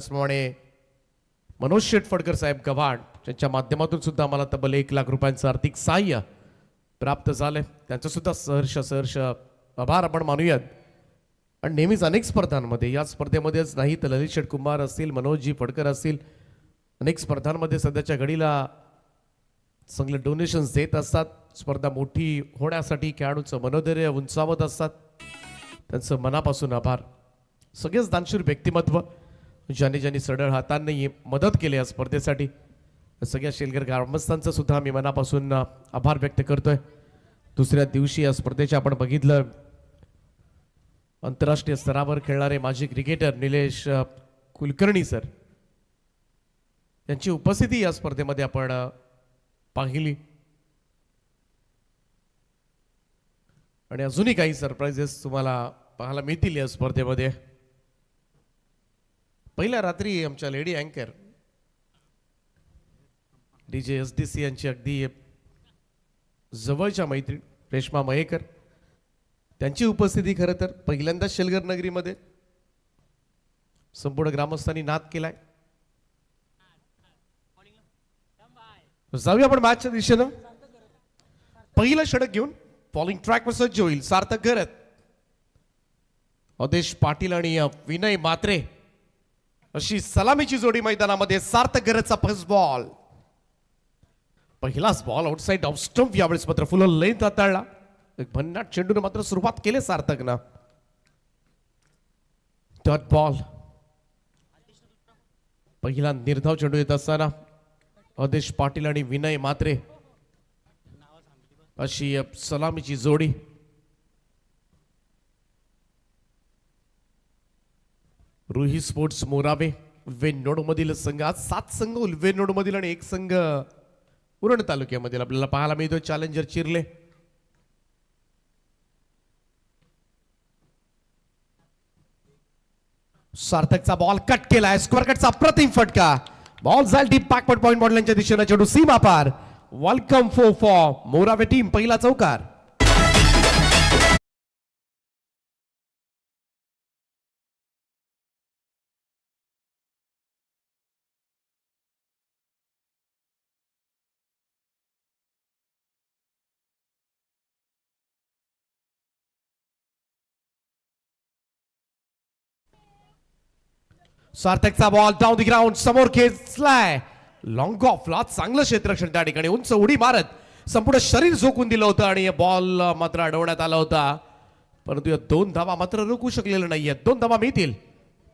त्याचप्रमाणे मनोज शेटफडकर साहेब गव्हाण यांच्या माध्यमातून सुद्धा आम्हाला तब्बल 1 लाख रुपयांचं आर्थिक सहाय्य प्राप्त झालंय. त्यांचं सुद्धा सहर्ष आभार आपण मानूयात. आणि नेहमीच अनेक स्पर्धांमध्ये, या स्पर्धेमध्येच नाही तर ललित शेठ कुंभार असतील, मनोजजी फडकर असतील, अनेक स्पर्धांमध्ये सध्याच्या घडीला चांगले डोनेशन्स देत असतात. स्पर्धा मोठी होण्यासाठी खेळाडूंचं मनोधैर्य उंचावत असतात. त्यांचं मनापासून आभार. सगळेच दानशूर व्यक्तिमत्व ज्यांनी सढळ हातांनी मदत केली या स्पर्धेसाठी, सगळ्या शेलगर ग्रामस्थांचं सुद्धा मी मनापासून आभार व्यक्त करतोय. दुसऱ्या दिवशी या स्पर्धेच्या आपण बघितलं, आंतरराष्ट्रीय स्तरावर खेळणारे माजी क्रिकेटर निलेश कुलकर्णी सर यांची उपस्थिती या स्पर्धेमध्ये आपण पाहिली. आणि अजूनही काही सरप्राइजेस तुम्हाला पाहायला मिळतील या स्पर्धेमध्ये. पहिल्या रात्री आमच्या लेडी अँकर DJ SDC यांची अगदी जवळच्या मैत्रीण रेश्मा मयेकर, त्यांची उपस्थिती खरं तर पहिल्यांदा शेलगर नगरीमध्ये संपूर्ण ग्रामस्थांनी नाद केलाय. जाऊया आपण मॅचच्या दिशेनं. पहिलं षटक घेऊन फॉलिंग ट्रॅकवर सज्ज होईल सार्थक घरत. अदेश पाटील आणि विनय मात्रे अशी सलामीची जोडी मैदानामध्ये. सार्थक घरतचा फर्स्ट बॉल, पहिलाच बॉल आउटसाइड ऑफ स्टंप. यावेळेस मात्र फुल लेंथ हाताळला. एक भन्नाट चेंडूने मात्र सुरुवात केली सार्थकनं. डॉट बॉल, पहिला निर्धाव चेंडू येत असताना अदेश पाटील आणि विनय मात्रे अशी सलामीची जोडी. रुही स्पोर्ट्स मोरावे वेनोड मधील संघ. आज 7 संघ वेनोड मधील आणि 1 संघ उरण तालुक्यामधील आपल्याला पाहायला मिळतो. चॅलेंजर चिरले. सार्थकचा बॉल कट केलाय. स्क्वेअर कटचा अप्रतिम फटका. बॉल जाईल डीप बॅकवर्ड पॉइंट मॉडेलच्या दिशेने. चेंडू सीमा पार. Welcome for Morawe team. पहिला चौकार. सार्थकचा बॉल डाऊन द ग्राउंड. समोर खेचलाय. लॉंग ऑफला चांगलं क्षेत्ररक्षण त्या ठिकाणी. उंच उडी मारत संपूर्ण शरीर झोकून दिलं होतं आणि बॉल मात्र अडवण्यात आला होता. परंतु या 2 धावा मात्र रोखू शकलेल्या नाहीये. 2 धावा मिळतील.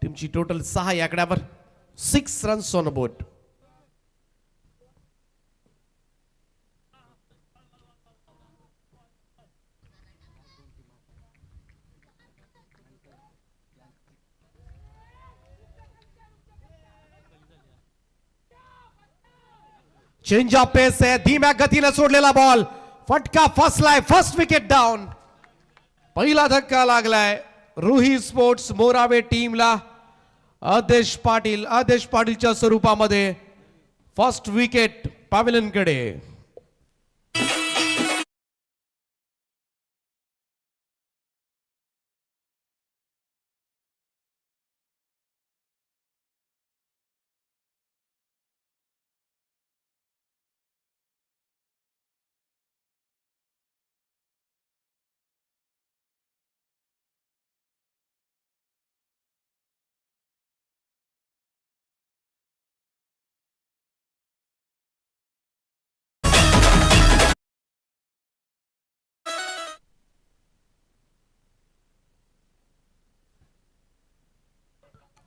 टीमची टोटल 6 या आकड्यावर. 6 runs on board. Change of pace आहे. धीम्या गतीने सोडलेला बॉल. फटका फसलाय. First wicket down. पहिला धक्का लागलाय रुही स्पोर्ट्स मोरावे टीमला. आदेश पाटीलच्या स्वरूपामध्ये फर्स्ट विकेट पॅव्हिलियन कडे.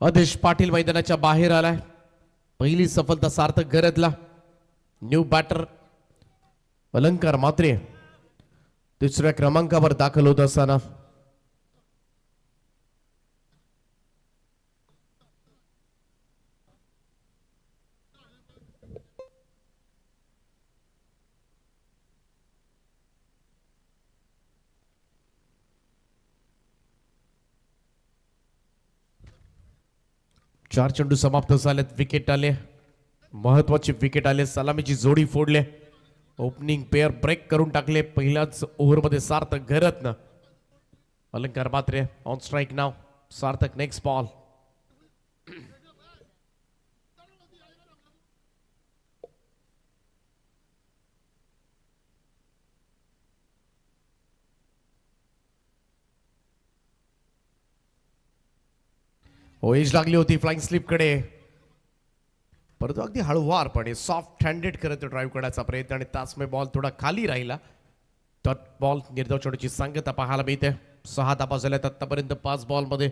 आदेश पाटील मैदानाच्या बाहेर आलाय. पहिली सफलता सार्थक घरतला. न्यू बॅटर अलंकार मात्रे 3ऱ्या क्रमांकावर दाखल होत असताना चार चेंडू समाप्त झालेत. विकेट आले, महत्वाची विकेट आले. सलामीची जोडी फोडले. ओपनिंग पेअर ब्रेक करून टाकले पहिल्याच ओव्हरमध्ये सार्थक घरतनं. अलंकार मात्रे ऑन स्ट्राइक नाव. Sarthak next ball. हो एज लागली होती फ्लाइंग स्लिपकडे, परंतु अगदी हळुवारपणे सॉफ्ट हँडेड करत ड्राईव्ह करण्याचा प्रयत्न आणि त्याचमुळे बॉल थोडा खाली राहिला. तर बॉल निर्धाव चढण्याची सांगता पाहायला मिळते. 6 धाबा झाल्यात आतापर्यंत 5 बॉलमध्ये.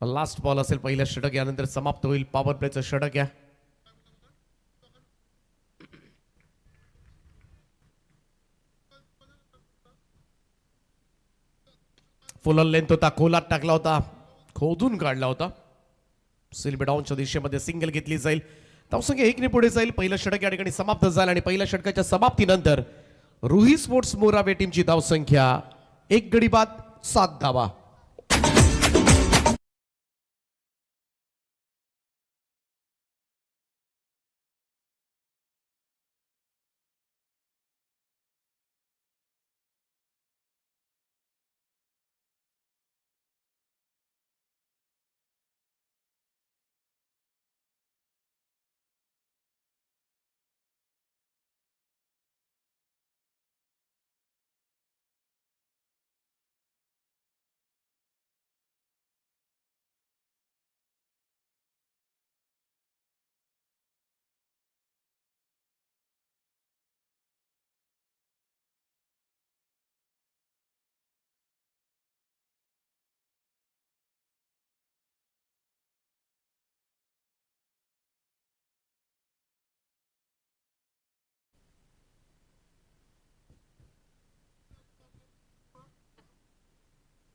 लास्ट बॉल असेल पहिलं षटक, यानंतर समाप्त होईल पॉवर प्लेचं षटक. या फुल लेंथ होता, खोलात टाकला होता, खोदून काढला होता. सिल्बी डाऊनच्या दिशेमध्ये सिंगल घेतली जाईल. धावसंख्या 1 ने पुढे जाईल. पहिलं षटक या ठिकाणी समाप्त झालं आणि पहिल्या षटकाच्या समाप्तीनंतर रुही स्पोर्ट्स मोरावे टीमची धावसंख्या 1 गडी बाद 7 धावा.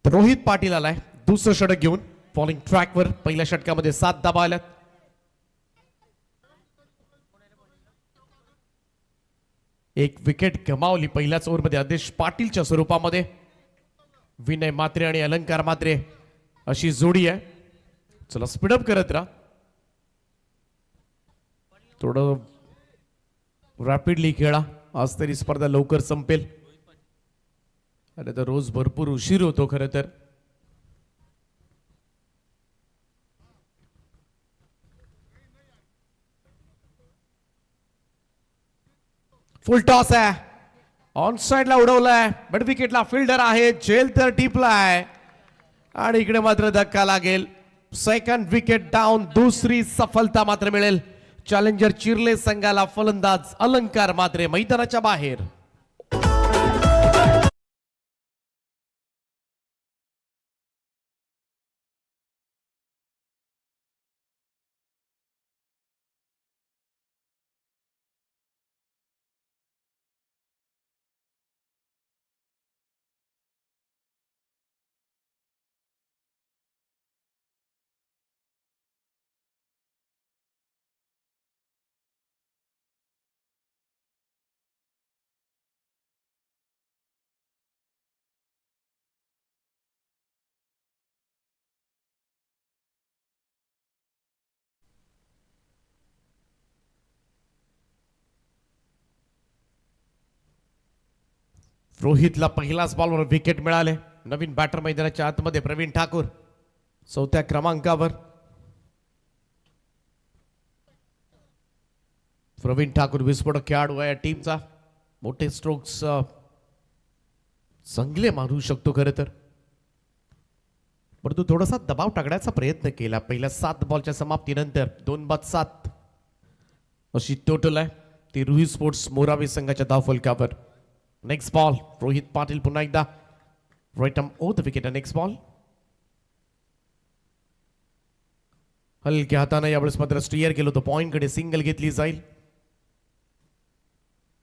रोहित पाटील आलाय दुसरं षटक घेऊन फॉलिंग ट्रॅकवर. पहिल्या षटकामध्ये 7 धाबा आल्यात. एक विकेट गमावली पहिल्याच ओव्हरमध्ये आदेश पाटीलच्या स्वरूपामध्ये. विनय मात्रे आणि अलंकार मात्रे अशी जोडी आहे. चला स्पीडअप करत राहा, थोडं रॅपिडली खेळा, आज तरी स्पर्धा लवकर संपेल. आणि तर रोज भरपूर उशीर होतो खरं तर. फुल टॉस आहे, ऑन साइडला उडवलाय, बट विकेटला फिल्डर आहे, झेल तर टिपलाय आणि इकडे मात्र धक्का लागेल. सेकंड विकेट डाऊन, दुसरी सफलता मात्र मिळेल चॅलेंजर चिर्ले संघाला. फलंदाज अलंकार मात्रे मैदानाच्या बाहेर. रोहितला पहिलाच बॉलवर विकेट मिळाले. नवीन बॅटर मैदानाच्या आतमध्ये प्रवीण ठाकूर 4थ्या क्रमांकावर. प्रवीण ठाकूर विस्फोटक खेळाडू आहे या टीमचा. मोठे स्ट्रोक्स चांगले मारू शकतो खरं तर, परंतु थोडासा दबाव टाकण्याचा प्रयत्न केला. पहिल्या 7 बॉलच्या समाप्तीनंतर 2 बाद 7 अशी टोटल आहे. ती रुही स्पोर्ट्स मोरावे संघाच्या धावफलकावर. नेक्स्ट बॉल रोहित पाटील पुन्हा एकदा right arm over the wicket. Next ball हलक्या हाताने यावेळेस मात्र स्टीअर केलं होतं पॉइंट कडे. सिंगल घेतली जाईल.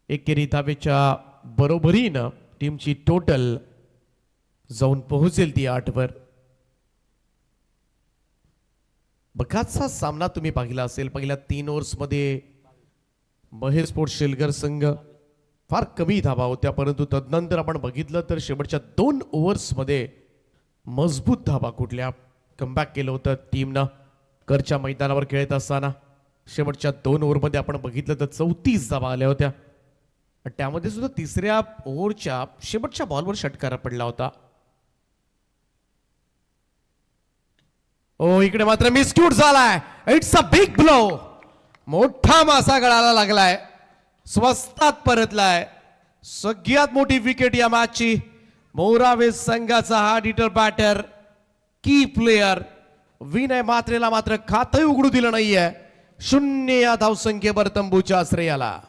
एकेरी धावेच्या बरोबरीनं टीमची टोटल जाऊन पोहोचेल ती 8 वर. बकाचा सामना तुम्ही पाहिला असेल. पहिल्या 3 ओव्हर्समध्ये महेश स्पोर्ट्स शेलगर संघ फार कमी धाबा होत्या, परंतु तदनंतर आपण बघितलं तर शेवटच्या 2 ओव्हर्समध्ये मजबूत धाबा कुठल्या कमबॅक केलं होतं टीमनं करच्या मैदानावर खेळत असताना. शेवटच्या 2 ओव्हरमध्ये आपण बघितलं तर 34 धाबा आल्या होत्या. त्यामध्ये सुद्धा 3ऱ्या ओव्हरच्या शेवटच्या बॉलवर षटकार पडला होता. ओ इकडे मात्र मिसक्यूट झालाय. It's a big blow. मोठा मासा गळाला लागलाय. स्वस्तात परतलाय. सगळ्यात मोठी विकेट या मॅचची. मोरावे संघाचा हा डिटर बॅटर की प्लेयर विनय मात्रेला मात्र खातही उघडू दिलं नाहीये. 0 या धावसंख्येवर तंबूच्या आश्रयाला.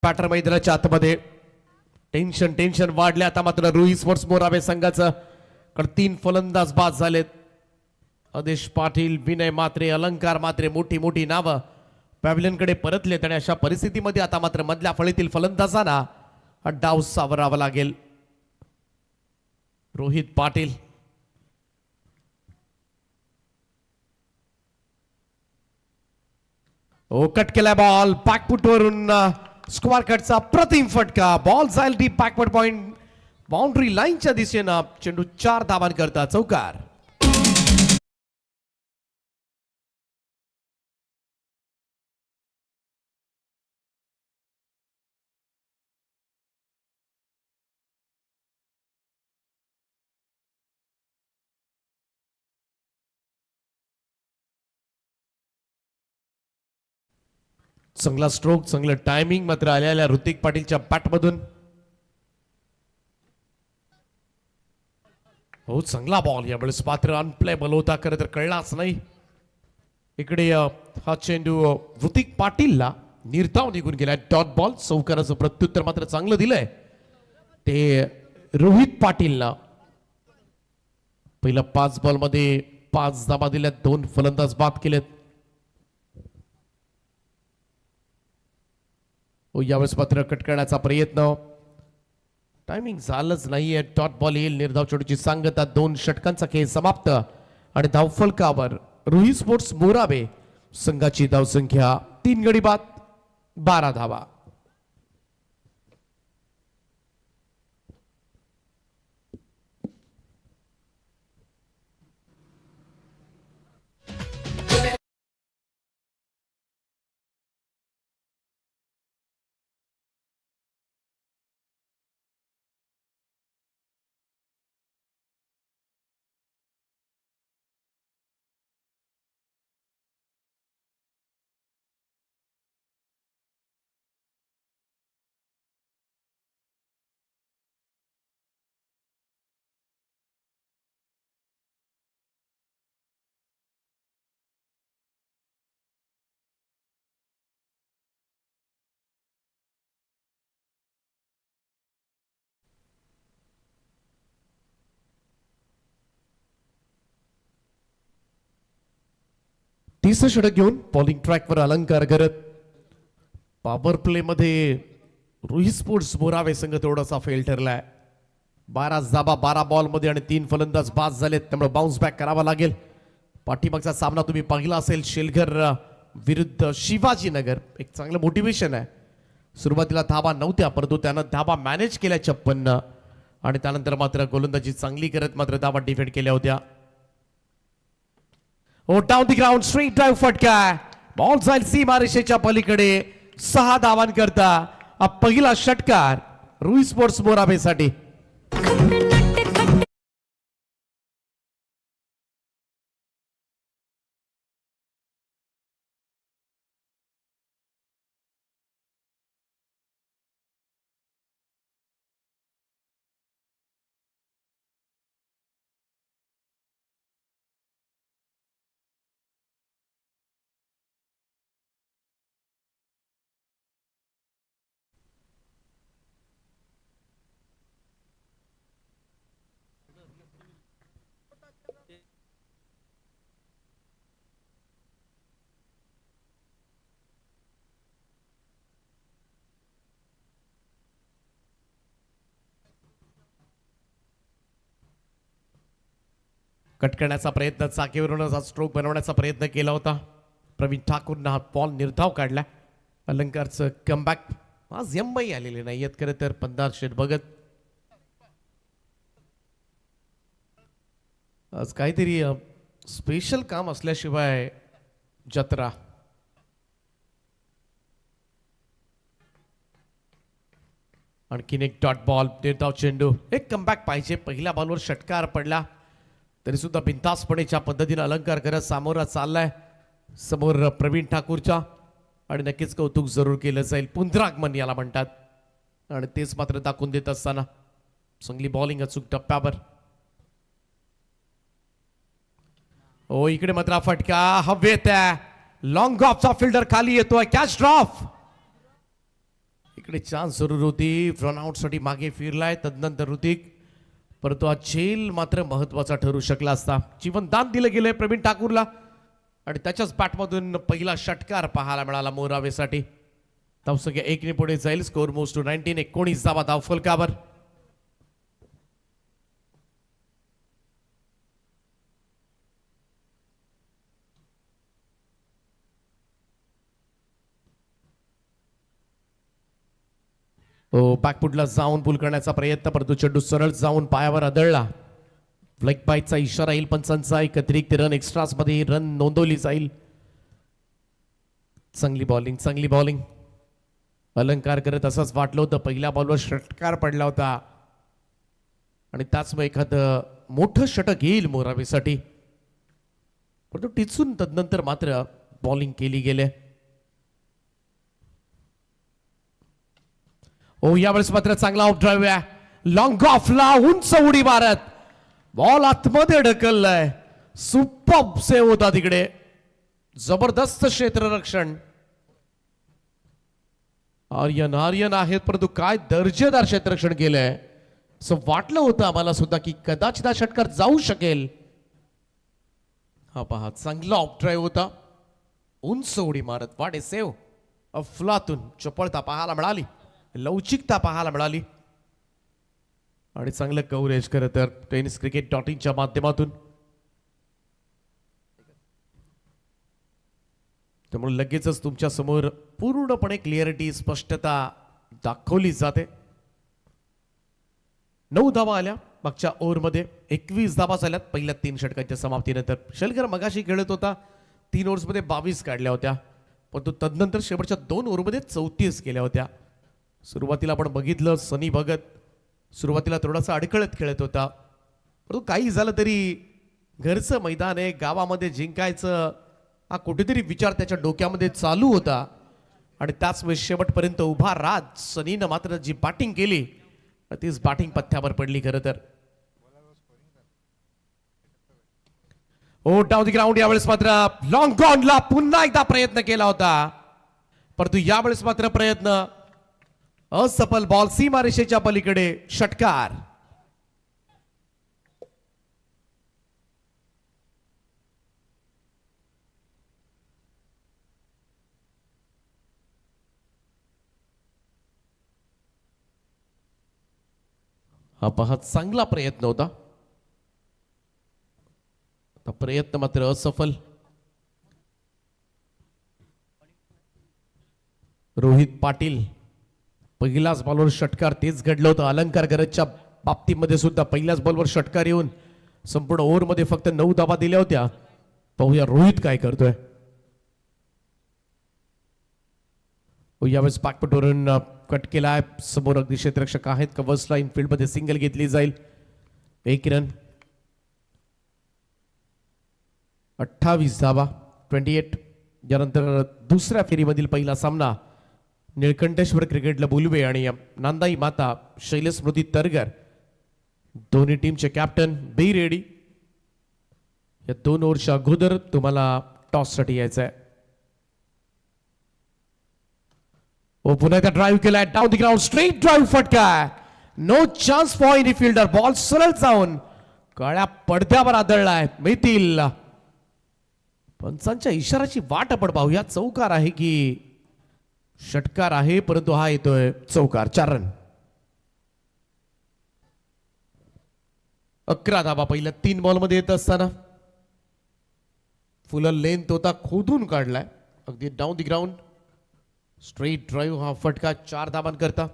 पॅटर मैदानाच्या आतमध्ये टेन्शन वाढले. आता मात्र रुई स्पोर्ट्स मोराबे संघाचं 3 फलंदाज बाद झालेत. आदेश पाटील, विनय मात्रे, अलंकार मात्रे, मोठी नावं पॅव्हलियनकडे परतलेत आणि अशा परिस्थितीमध्ये आता मात्र मधल्या फळीतील फलंदाजांना हा डाव सावरावा लागेल. रोहित पाटील, कट केलाय बॉल बॅकफुट वरून. स्क्वेअर कटचा प्रतिम फटका. बॉल जाईल डीप बॅकवर्ड पॉइंट बाउंड्री लाईनच्या दिशेनं. चेंडू 4 धावांकरता चौकार. चांगला स्ट्रोक, चांगलं टायमिंग मात्र आलेल्या ऋतिक पाटीलच्या बॅटमधून. हो, चांगला बॉल यावेळेस मात्र अनप्लेबल होता. खरं तर कळलाच नाही. इकडे हा चेंडू ऋतिक पाटीलला निर्धाव निघून गेलाय. Dot ball. चौकाराचं प्रत्युत्तर मात्र चांगलं दिलंय ते रोहित पाटीलला. पहिल्या 5 बॉल मध्ये 5 धावा दिल्यात. 2 फलंदाज बाद केलेत. यावेळेस मात्र कट करण्याचा प्रयत्न. टायमिंग झालंच नाहीये. डॉट बॉल येईल. निर्धाव चेंडूची सांगता. 2 षटकांचा खेळ समाप्त आणि धावफलकावर रुई स्पोर्ट्स मोराबे संघाची धावसंख्या 3 गडी बाद 12 धावा. तिसरं षटक घेऊन बॉलिंग ट्रॅकवर अलंकार करत. पॉवर प्ले मध्ये रुई स्पोर्ट्स मोरावे संघ थोडासा फेल ठरलाय. 12 धाबा 12 बॉल मध्ये आणि 3 फलंदाज बाद झालेत. त्यामुळे बाउन्स बॅक करावा लागेल. पाठीमागचा सामना तुम्ही पाहिला असेल. शेलघर विरुद्ध शिवाजीनगर. एक चांगलं मोटिवेशन आहे. सुरुवातीला धाबा नव्हत्या परंतु त्यानं धाबा मॅनेज केल्या 56 आणि त्यानंतर मात्र गोलंदाजी चांगली करत मात्र धाबा डिफेंड केल्या होत्या. Down the ground straight drive फटका. बॉल जाईल सीमारेषेच्या पलीकडे. 6 धावांकरता पहिला षटकार रुई स्पोर्ट्स मोराबेसाठी. कट करण्याचा प्रयत्न, चाकीवरूनच हा स्ट्रोक बनवण्याचा प्रयत्न केला होता. प्रवीण ठाकूरनं हा बॉल निर्धाव काढला. अलंकारचं कमबॅक आज यंबई आलेले नाही आहेत खरं तर. पंधार शेट बघत आज काहीतरी स्पेशल काम असल्याशिवाय जत्रा. आणखीन एक डॉट बॉल, निर्धाव चेंडू. एक कमबॅक पाहिजे. पहिल्या बॉलवर षटकार पडला तरी सुद्धा बिनधास्तपणे ज्या पद्धतीने अलंकार करत सामोरा चाललाय समोर प्रवीण ठाकूरच्या, आणि नक्कीच कौतुक जरूर केलं जाईल. पुनरागमन याला म्हणतात आणि तेच मात्र दाखवून देत असताना चांगली बॉलिंग अचूक टप्प्यावर. ओ इकडे मात्र फटका हवेत आहे. लॉंग ऑफचा फिल्डर खाली येतोय. Catch drop. इकडे चान्स जरूर होती. रन आउट साठी मागे फिरलाय तदनंतर ऋतिक, परंतु हा झेल मात्र महत्वाचा ठरू शकला असता. जीवनदान दिलं गेलंय प्रवीण ठाकूरला आणि त्याच्याच बॅटमधून पहिला षटकार पाहायला मिळाला मोरावेसाठी. धावसंख्या 1 पुढे जाईल. स्कोर मोज टू 19. 19 धावा धाव फलकावर. बॅकफुटला जाऊन पुल करण्याचा प्रयत्न, परंतु चेंडू सरळ जाऊन पायावर आदळला. लेग बाईटचा इशारा येईल पंचांचा. एक अतिरिक्त रन एक्स्ट्रास मध्ये रन नोंदवली जाईल. चांगली बॉलिंग, चांगली बॉलिंग. अलंकार करत असंच वाटलं होतं. पहिल्या बॉलवर षटकार पडला होता आणि त्याचमुळे एखादं मोठं षटक येईल मोरावेसाठी, परंतु टिचून तदनंतर मात्र बॉलिंग केली गेले. यावेळेस मात्र चांगला ऑफ ड्राईव्ह आहे. लॉंग ऑफला उंच उडी मारत बॉल आतमध्ये ढकललाय. सुपर सेव्ह होता तिकडे. जबरदस्त क्षेत्ररक्षण. आर्यन आर्यन आहेत, परंतु काय दर्जेदार क्षेत्ररक्षण केलंय. असं वाटलं होतं आम्हाला सुद्धा की कदाचित हा षटकार जाऊ शकेल. हा पहा चांगला ऑफ ड्राईव्ह होता. उंच उडी मारत वाटे सेव्ह. अफलातून चपळता पाहायला मिळाली, लवचिकता पाहायला मिळाली आणि चांगलं कव्हरेज खरं तर टेनिस क्रिकेट .inच्या माध्यमातून. त्यामुळे लगेचच तुमच्या समोर पूर्णपणे क्लिअरिटी, स्पष्टता दाखवली जाते. 9 धावा आल्या मागच्या ओव्हरमध्ये. 21 धावा झाल्यात पहिल्या 3 षटकांच्या समाप्तीनंतर. शेलकर मगाशी खेळत होता. 3 ओव्हर्समध्ये 22 काढल्या होत्या, परंतु तदनंतर शेवटच्या 2 ओव्हरमध्ये 34 केल्या होत्या. सुरुवातीला आपण बघितलं सनी भगत सुरुवातीला थोडासा अडखळत खेळत होता, परंतु काही झालं तरी घरचं मैदान आहे, गावामध्ये जिंकायचं हा कुठेतरी विचार त्याच्या डोक्यामध्ये चालू होता आणि त्याच वेळेस शेवटपर्यंत उभा राहत सनीनं मात्र जी बॅटिंग केली तीच बॅटिंग पथ्यावर पडली. खरं तर डाऊन द ग्राउंड. यावेळेस मात्र लॉंग ऑनला पुन्हा एकदा प्रयत्न केला होता, परंतु यावेळेस मात्र प्रयत्न असफल. बॉल सीमारेषेच्या पलीकडे षटकार. हा पहा चांगला प्रयत्न होता, प्रयत्न मात्र असफल. रोहित पाटील पहिल्याच बॉलवर षटकार. तेच घडलं होतं अलंकार गरजच्या बाबतीमध्ये सुद्धा. पहिल्याच बॉलवर षटकार येऊन संपूर्ण ओव्हरमध्ये फक्त 9 धावा दिल्या होत्या. पाहूया रोहित काय करतोय. यावेळेस बॅकफुटवरून कट केलाय. समोर अगदी क्षेत्ररक्षक आहेत. कव्हर्स लाईन फील्डमध्ये सिंगल घेतली जाईल. 1 रन. 28 धावा 28. यानंतर दुसऱ्या फेरीमधील पहिला सामना निळकंठेश्वर क्रिकेट बुलवे आणि नांदाई माता शैलेश स्मृती तरगर दोन्ही टीमचे कॅप्टन बी रेडी. या 2 ओव्हरच्या अगोदर तुम्हाला टॉस साठी यायचं आहे. पुन्हा एकदा ड्राईव्ह केलाय. Down the ground straight drive फटका. No chance for any fielder. Ball सरळ जाऊन काळ्या पडद्यावर आदळलाय. मिळतील पंचांच्या इशाराची वाट आपण पाहूया. चौकार आहे की षटकार आहे, परंतु हा येतोय चौकार. 4 रन. 11 धावा पहिल्या 3 बॉलमध्ये येत असताना फुल लेंथ होता खोदून काढलाय अगदी down the ground. Straight drive हा फटका 4 धावांकरता.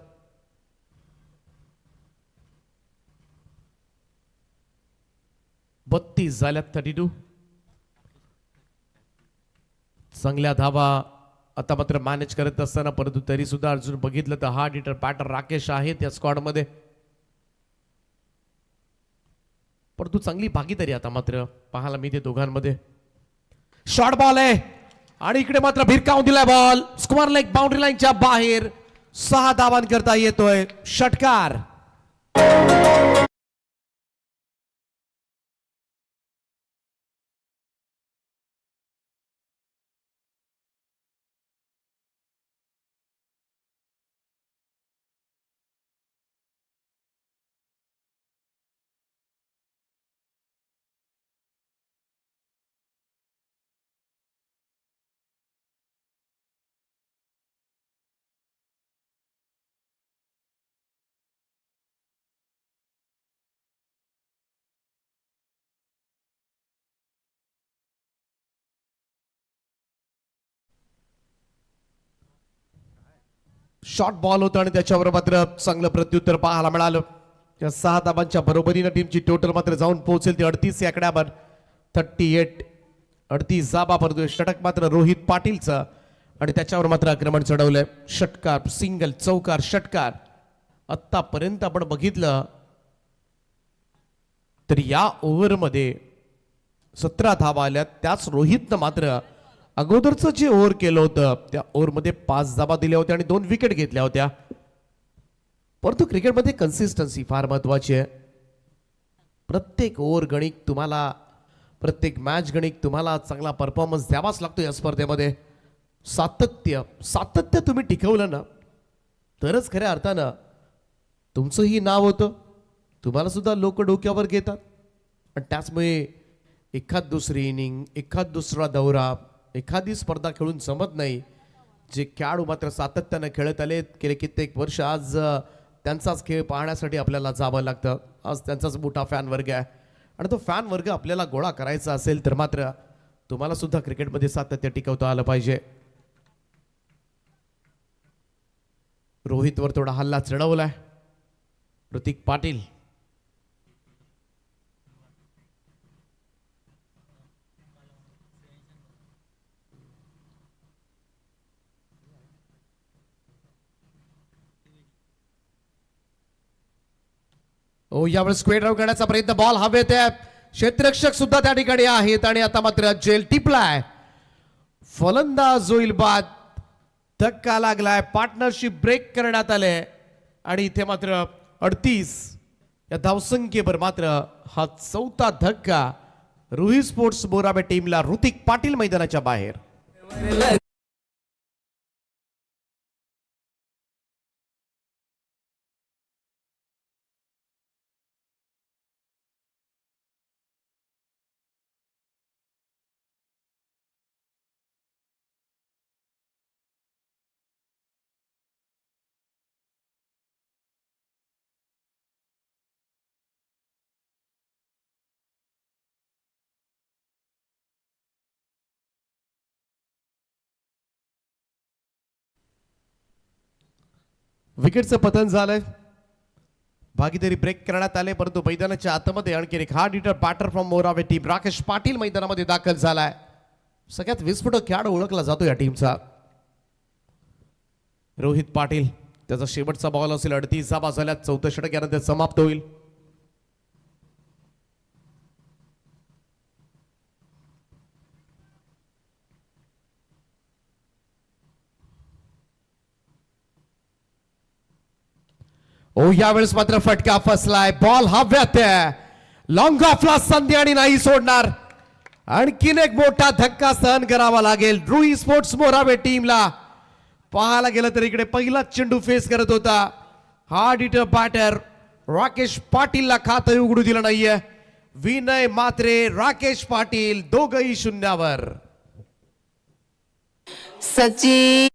बत्तीस झाल्यात 32. चांगल्या धावा आता मात्र मॅनेज करत असताना परंतु तरी सुद्धा अजून बघितलं तर हार्ड हिटर बॅटर राकेश आहे त्या स्क्वॉड मध्ये. परंतु चांगली भागीदारी आता मात्र पाहायला मिळते दोघांमध्ये. शॉर्ट बॉल आहे आणि इकडे मात्र भिरकावून दिलाय बॉल स्क्वेअर लेग बाउंड्री लाईनच्या बाहेर. 6 धावांकरता येतोय षटकार. शॉर्ट बॉल होता आणि त्याच्यावर मात्र चांगलं प्रत्युत्तर पाहायला मिळालं. त्या 6 धाबांच्या बरोबरीनं टीमची टोटल मात्र जाऊन पोहोचेल ती 38 या आकड्यावर. 38 38 धाबा परंतु षटक मात्र रोहित पाटीलचं आणि त्याच्यावर मात्र आक्रमण चढवलंय. षटकार सिंगल चौकार षटकार. आतापर्यंत आपण बघितलं तर या ओव्हरमध्ये 17 धावा आल्या. त्याच रोहितनं मात्र अगोदरचं जे ओव्हर केलं होतं त्या ओव्हरमध्ये 5 धावा दिल्या होत्या आणि 2 विकेट घेतल्या होत्या. परंतु क्रिकेटमध्ये कन्सिस्टन्सी फार महत्वाची आहे. प्रत्येक ओव्हर गणित तुम्हाला प्रत्येक मॅच गणित तुम्हाला चांगला परफॉर्मन्स द्यावाच लागतो या स्पर्धेमध्ये. सातत्य तुम्ही टिकवलं ना तरच खऱ्या अर्थानं तुमचंही नाव होतं. तुम्हाला सुद्धा लोक डोक्यावर घेतात आणि त्याचमुळे एखाद दुसरी इनिंग एखाद दुसरा दौरा एखादी स्पर्धा खेळून जमत नाही. जे खेळाडू मात्र सातत्यानं खेळत आले गेले कित्येक वर्ष आज त्यांचाच खेळ पाहण्यासाठी आपल्याला जावं लागतं. आज त्यांचाच मोठा फॅन वर्ग आहे आणि तो फॅन वर्ग आपल्याला गोळा करायचा असेल तर मात्र तुम्हाला सुद्धा क्रिकेटमध्ये सातत्य टिकवता आलं पाहिजे. रोहितवर थोडा हल्ला चढवलाय ऋतिक पाटील. यावेळेस स्क्वेअर ड्राइव्ह करण्याचा प्रयत्न बॉल हवेत आहे. क्षेत्ररक्षक सुद्धा त्या ठिकाणी आहेत आणि आता मात्र जेल टिपलाय. फलंदाज होईल बाद. धक्का लागलाय पार्टनरशिप ब्रेक करण्यात आले आणि इथे मात्र 38 या धावसंख्येवर मात्र हा 4था धक्का. रुही स्पोर्ट्स मोराबे टीमला ऋतिक पाटील मैदानाच्या बाहेर. विकेटचं पतन झालंय. भागीदारी ब्रेक करण्यात आले परंतु मैदानाच्या आतमध्ये आणखी एक hard hitter batter from Morawe team Rakesh Patil मैदानामध्ये दाखल झालाय. सगळ्यात विस्फोटक खेळाडू ओळखला जातो या टीमचा रोहित पाटील. त्याचा शेवटचा बॉल असेल 38 धावा झाल्यात. 4थं षटक यानंतर समाप्त होईल. यावेळेस मात्र फटका फसलाय. बॉल हव्यात लॉंग ऑफला संधी आणि नाही सोडणार. आणखीन एक मोठा धक्का सहन करावा लागेल रुही स्पोर्ट्स मोरावे टीमला. पाहायला गेलं तर इकडे पहिला चेंडू फेस करत होता हार्ड हिटर बॅटर राकेश पाटीलला खातं उघडू दिलं नाहीये. विनय मात्रे राकेश पाटील दोघही शून्यावर. सचिन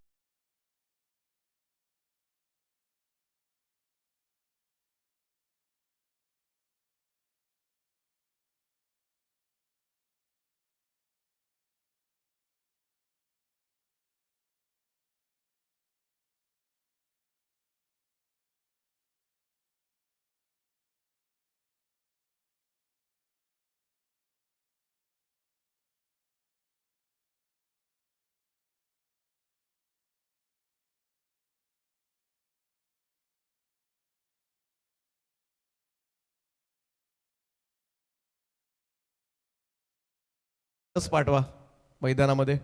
पाठवा मैदानामध्ये.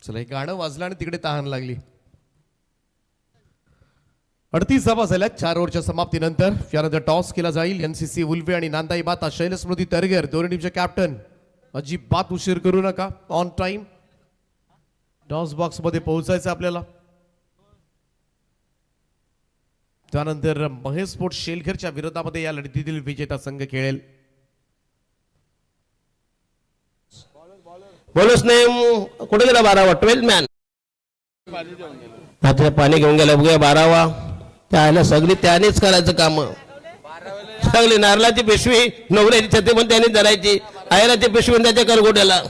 चला हे गाणं वाजलं आणि तिकडे तहान लागली. 38 धावा झाल्या 4 ओव्हरच्या समाप्तीनंतर. यानंतर टॉस केला जाईल. एनसीसी उल्वे आणि नांदाई बाता शैलस्मृती तरगर दोन्ही टीमचे कॅप्टन. अजिबात उशीर करू नका. ऑन टाइम टॉस बॉक्स मध्ये पोहोचायचं आपल्याला. त्यानंतर महेश स्पोर्ट्स शेलघरच्या विरोधामध्ये या लढतीतील विजेता संघ खेळेल. बोलच नाही कुठे गेला 12वा 12 मॅन. आता पाणी घेऊन गेला बघूया 12वा. त्याला सगळी त्यानेच करायचं काम. सगळी नारळाची पिशवी नवऱ्याची छत्री पण त्याने धरायची. आयराची पिशवी त्याच्या करगोट्याला.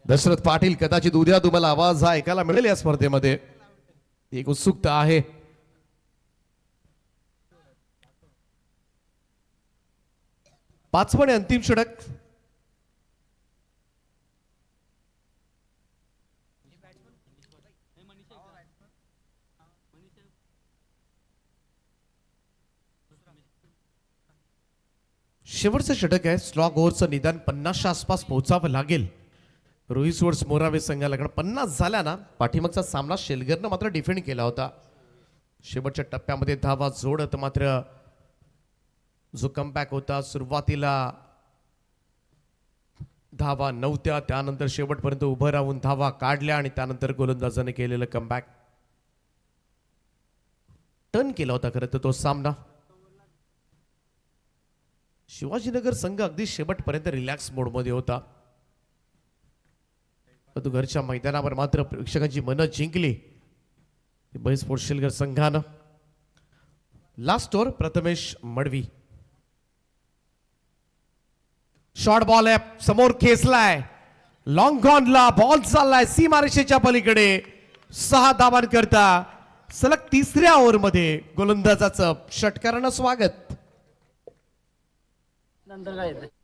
दशरथ पाटील कदाचित उद्या तुम्हाला आवाज हा ऐकायला मिळेल या स्पर्धेमध्ये. एक उत्सुकता आहे. पाचवणे अंतिम षटक. शेवटचं षटक आहे. स्लॉग ओव्हरचं निदान 50च्या आसपास पोहोचावं लागेल रोहित स्पोर्ट्स मोरावे संघाला. कारण 50 झाल्या ना. पाठीमागचा सामना शेलगरनं मात्र डिफेंड केला होता. शेवटच्या टप्प्यामध्ये धावा जोडत मात्र जो कमबॅक होता. सुरुवातीला धावा नव्हत्या, त्यानंतर शेवटपर्यंत उभं राहून धावा काढल्या आणि त्यानंतर गोलंदाजाने केलेलं कमबॅक. टर्न केला होता खरं तर तो सामना. शिवाजीनगर संघ अगदी शेवटपर्यंत रिलॅक्स मोडमध्ये होता. परंतु घरच्या मैदानावर मात्र प्रेक्षकांची मनं जिंकली महेश स्पोर्ट्स शेलघर संघानं. Last over Prathamesh Madavi. Short ball आहे. समोर खेचलाय. लॉंग गॉनला बॉल चाललाय सीमारेषेच्या पलीकडे. 6 धावांकरता सलग तिसऱ्या ओव्हरमध्ये गोलंदाजाचं षटकारानं स्वागत. नंतर काय येते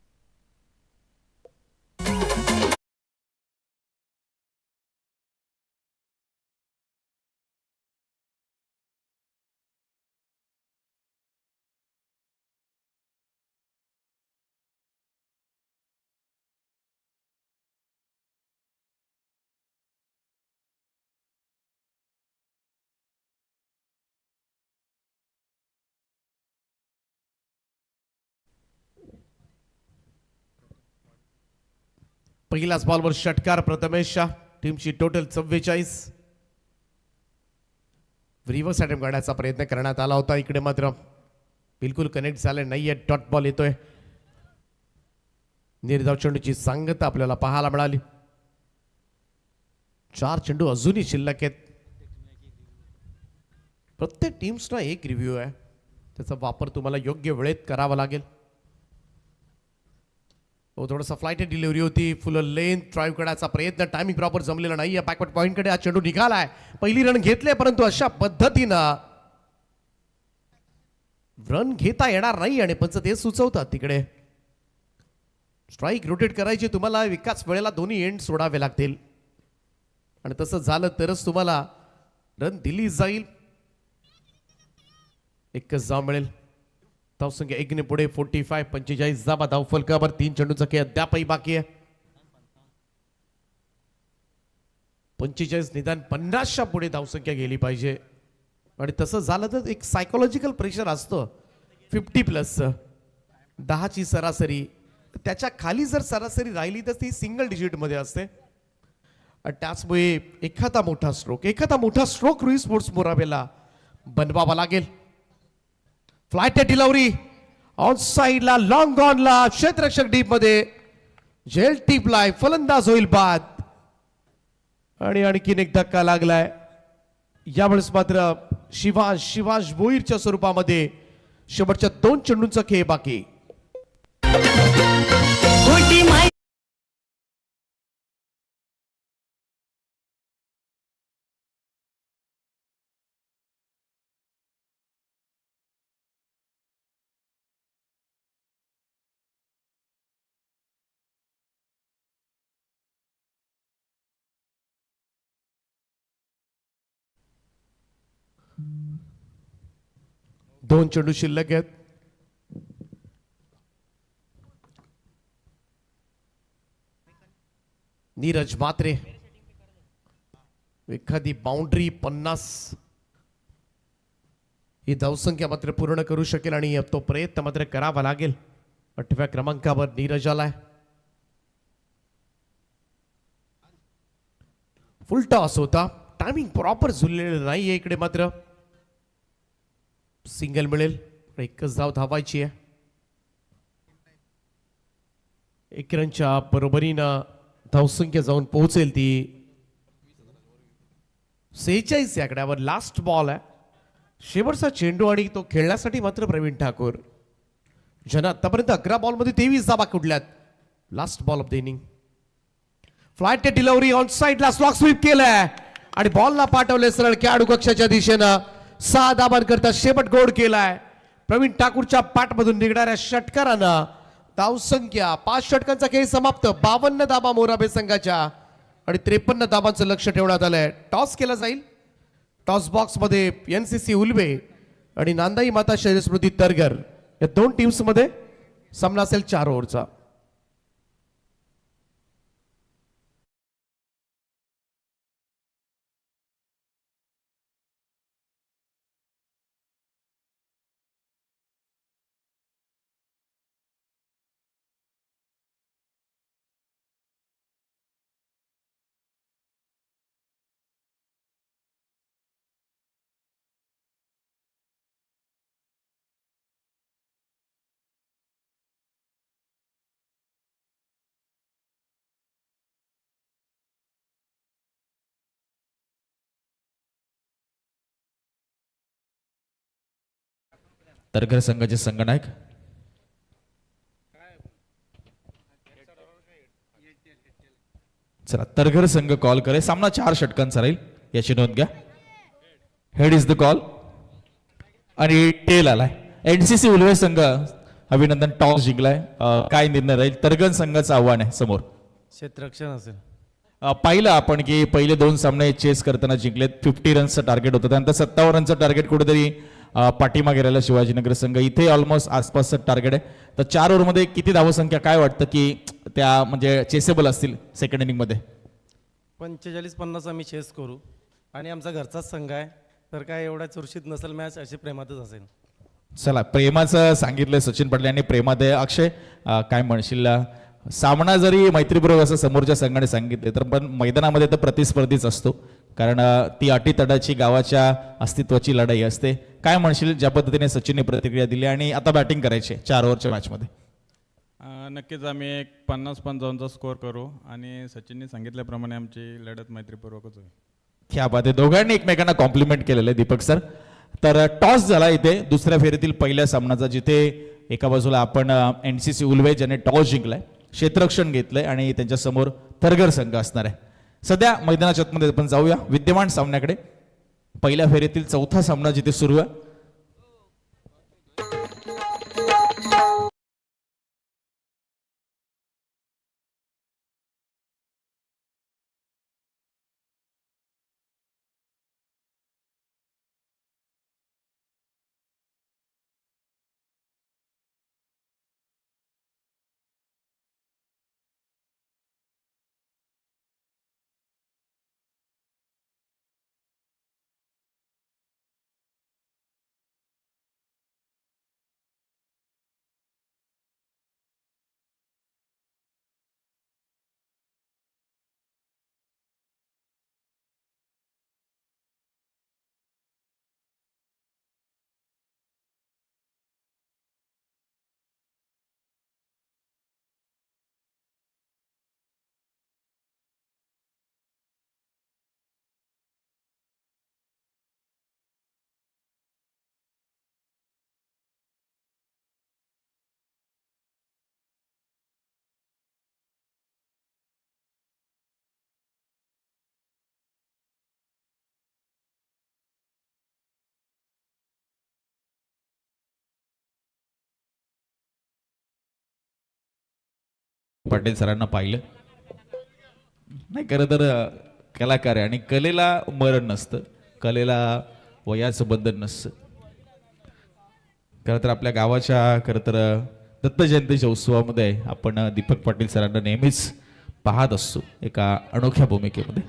पहिल्याच बॉलवर षटकार प्रथमेशच्या. टीमची टोटल 44. रिव्हर्स अटेम्प्ट करण्याचा प्रयत्न करण्यात आला होता. इकडे मात्र बिलकुल कनेक्ट झाले नाहीये. डॉट बॉल येतोय. निर्धाव चेंडूची सांगता आपल्याला पाहायला मिळाली. 4 चेंडू अजूनही शिल्लक आहेत. प्रत्येक टीम्सना एक रिव्ह्यू आहे. त्याचा वापर तुम्हाला योग्य वेळेत करावा लागेल. थोडासा फ्लाइट डिलिव्हरी होती. फुल लेंथ ड्राईव्ह करण्याचा प्रयत्न. टायमिंग प्रॉपर जमलेला नाहीये. बॅकवर्ड पॉइंटकडे हा चेंडू निघालाय. पहिली रन घेतले परंतु अशा पद्धतीनं रन घेता येणार नाही आणि पंच ते सुचवतात तिकडे. स्ट्राईक रोटेट करायची तुम्हाला एकाच वेळेला दोन्ही एंड सोडावे लागतील आणि तसं झालं तरच तुम्हाला रन दिली जाईल. एकच धाव मिळेल. धावसंख्या 1 ने पुढे. 45 45 धावा धावफलकावर. 3 चेंडूचा खेळ अद्यापही बाकी आहे. 45 निदान 50च्या पुढे धावसंख्या गेली पाहिजे आणि तसं झालं तर एक सायकोलॉजिकल प्रेशर असतं 50+ 10ची सरासरी. त्याच्या खाली जर सरासरी राहिली तर ती सिंगल डिजिट मध्ये असते. त्याचमुळे एखादा मोठा स्ट्रोक रोहित स्पोर्ट्स मोरावेला बनवावा लागेल. फ्लाइट डिलिव्हरी ऑन साइडला लॉंग ऑनला क्षेत्ररक्षक डीप मध्ये. झेल टिपलाय. फलंदाज होईल बाद आणि आणखीन एक धक्का लागलाय. यावेळेस मात्र शिवाज भोईरच्या स्वरूपामध्ये. शेवटच्या 2 चेंडूंचा खेळ बाकी. 2 चेंडू शिल्लक आहेत. नीरज मात्रे एखादी बाउंड्री 50 ही धावसंख्या मात्र पूर्ण करू शकेल आणि तो प्रयत्न मात्र करावा लागेल. 8व्या क्रमांकावर नीरज आलाय. फुल टॉस होता. टायमिंग प्रॉपर झुललेलं नाहीये. इकडे मात्र सिंगल मिळेल. एकच धाव धावायची आहे. 1 रनच्या बरोबरीनं धावसंख्या जाऊन पोहोचेल ती 46 या आकड्यावर. लास्ट बॉल आहे. शेवटचा चेंडू आणि तो खेळण्यासाठी मात्र प्रवीण ठाकूर ज्यांना आतापर्यंत 11 बॉलमध्ये 23 धावा कुठल्यात. Last ball of the inning. Flight delivery on साइडला स्लॉक स्वीप केलाय आणि बॉलला पाठवले सरळ खेळाडू कक्षाच्या दिशेनं. 6 धावांकरता शेवट गोड केलाय. प्रवीण ठाकूरच्या पाठमधून निघणाऱ्या षटकारानं धावसंख्या 5 षटकांचा खेळ समाप्त. 52 धावा मोराबे संघाच्या आणि 53 धावांचं लक्ष ठेवण्यात आलंय. टॉस केला जाईल. टॉस बॉक्स मध्ये NCC उल्वे आणि नांदाई माता शैलस्मृती तरगर या 2 टीम्स मध्ये सामना असेल 4 ओव्हरचा. तरगर संघाचे संघनायक चला तरगर संघ कॉल करे. सामना 4 षटकांचा राहील याची नोंद घ्या. हेड इज द कॉल आणि टेल आलाय. NCC उल्वे संघ अभिनंदन टॉस जिंकलाय. काय निर्णय राहील? तरगर संघाचं आव्हान आहे समोर. क्षेत्ररक्षण असेल. पाहिलं आपण की पहिले 2 सामने चेस करताना जिंकलेत. 50 रन्सचं टार्गेट होतं. त्यानंतर 57 रनचं टार्गेट कुठेतरी पाठीमागे राहिला शिवाजीनगर संघ. इथे ऑलमोस्ट आसपासचं टार्गेट आहे. तर 4 ओव्हरमध्ये किती धावसंख्या काय वाटतं की त्या म्हणजे चेसेबल असतील सेकंड इनिंगमध्ये? 45-50 आम्ही चेस करू आणि आमचा घरचाच संघ आहे तर काय एवढा चुरशीत नसेल मॅच. अशी प्रेमातच असेल. चला प्रेमाचं सांगितलंय सचिन पाटील यांनी. प्रेमात आहे. अक्षय काय म्हणशील? सामना जरी मैत्रीपूर्वक असं समोरच्या संघाने सांगितले तर पण मैदानामध्ये तर प्रतिस्पर्धीच असतो. कारण ती अटीतडाची गावाच्या अस्तित्वाची लढाई असते. काय म्हणशील ज्या पद्धतीने सचिनने प्रतिक्रिया दिली आणि आता बॅटिंग करायची 4 ओव्हरच्या मॅचमध्ये? नक्कीच आम्ही एक 50-55चा स्कोअर करू आणि सचिनने सांगितल्याप्रमाणे आमची लढत मैत्रीपूर्वकच होईल. क्या बात आहे. दोघांनी एकमेकांना कॉम्प्लिमेंट केलेलं आहे दीपक सर. तर टॉस झाला इथे दुसऱ्या फेरीतील पहिल्या सामनाचा, जिथे एका बाजूला आपण NCC उल्वे ज्याने टॉस जिंकलाय, क्षेत्ररक्षण घेतलंय आणि त्यांच्या समोर तरगर संघ असणार आहे. सध्या मैदानाच्या आतमध्ये आपण जाऊया विद्यमान सामन्याकडे. पहिल्या फेरीतील चौथा सामना जिथे सुरू आहे. पाटील सरांना पाहिलं नाही. खरं तर कलाकार आहे आणि कलेला मरण नसतं. कलेला वयाचं बंधन नसतं. खरं तर आपल्या गावाच्या दत्त जयंतीच्या उत्सवामध्ये आपण दीपक पाटील सरांना नेहमीच पाहत असतो एका अनोख्या भूमिकेमध्ये.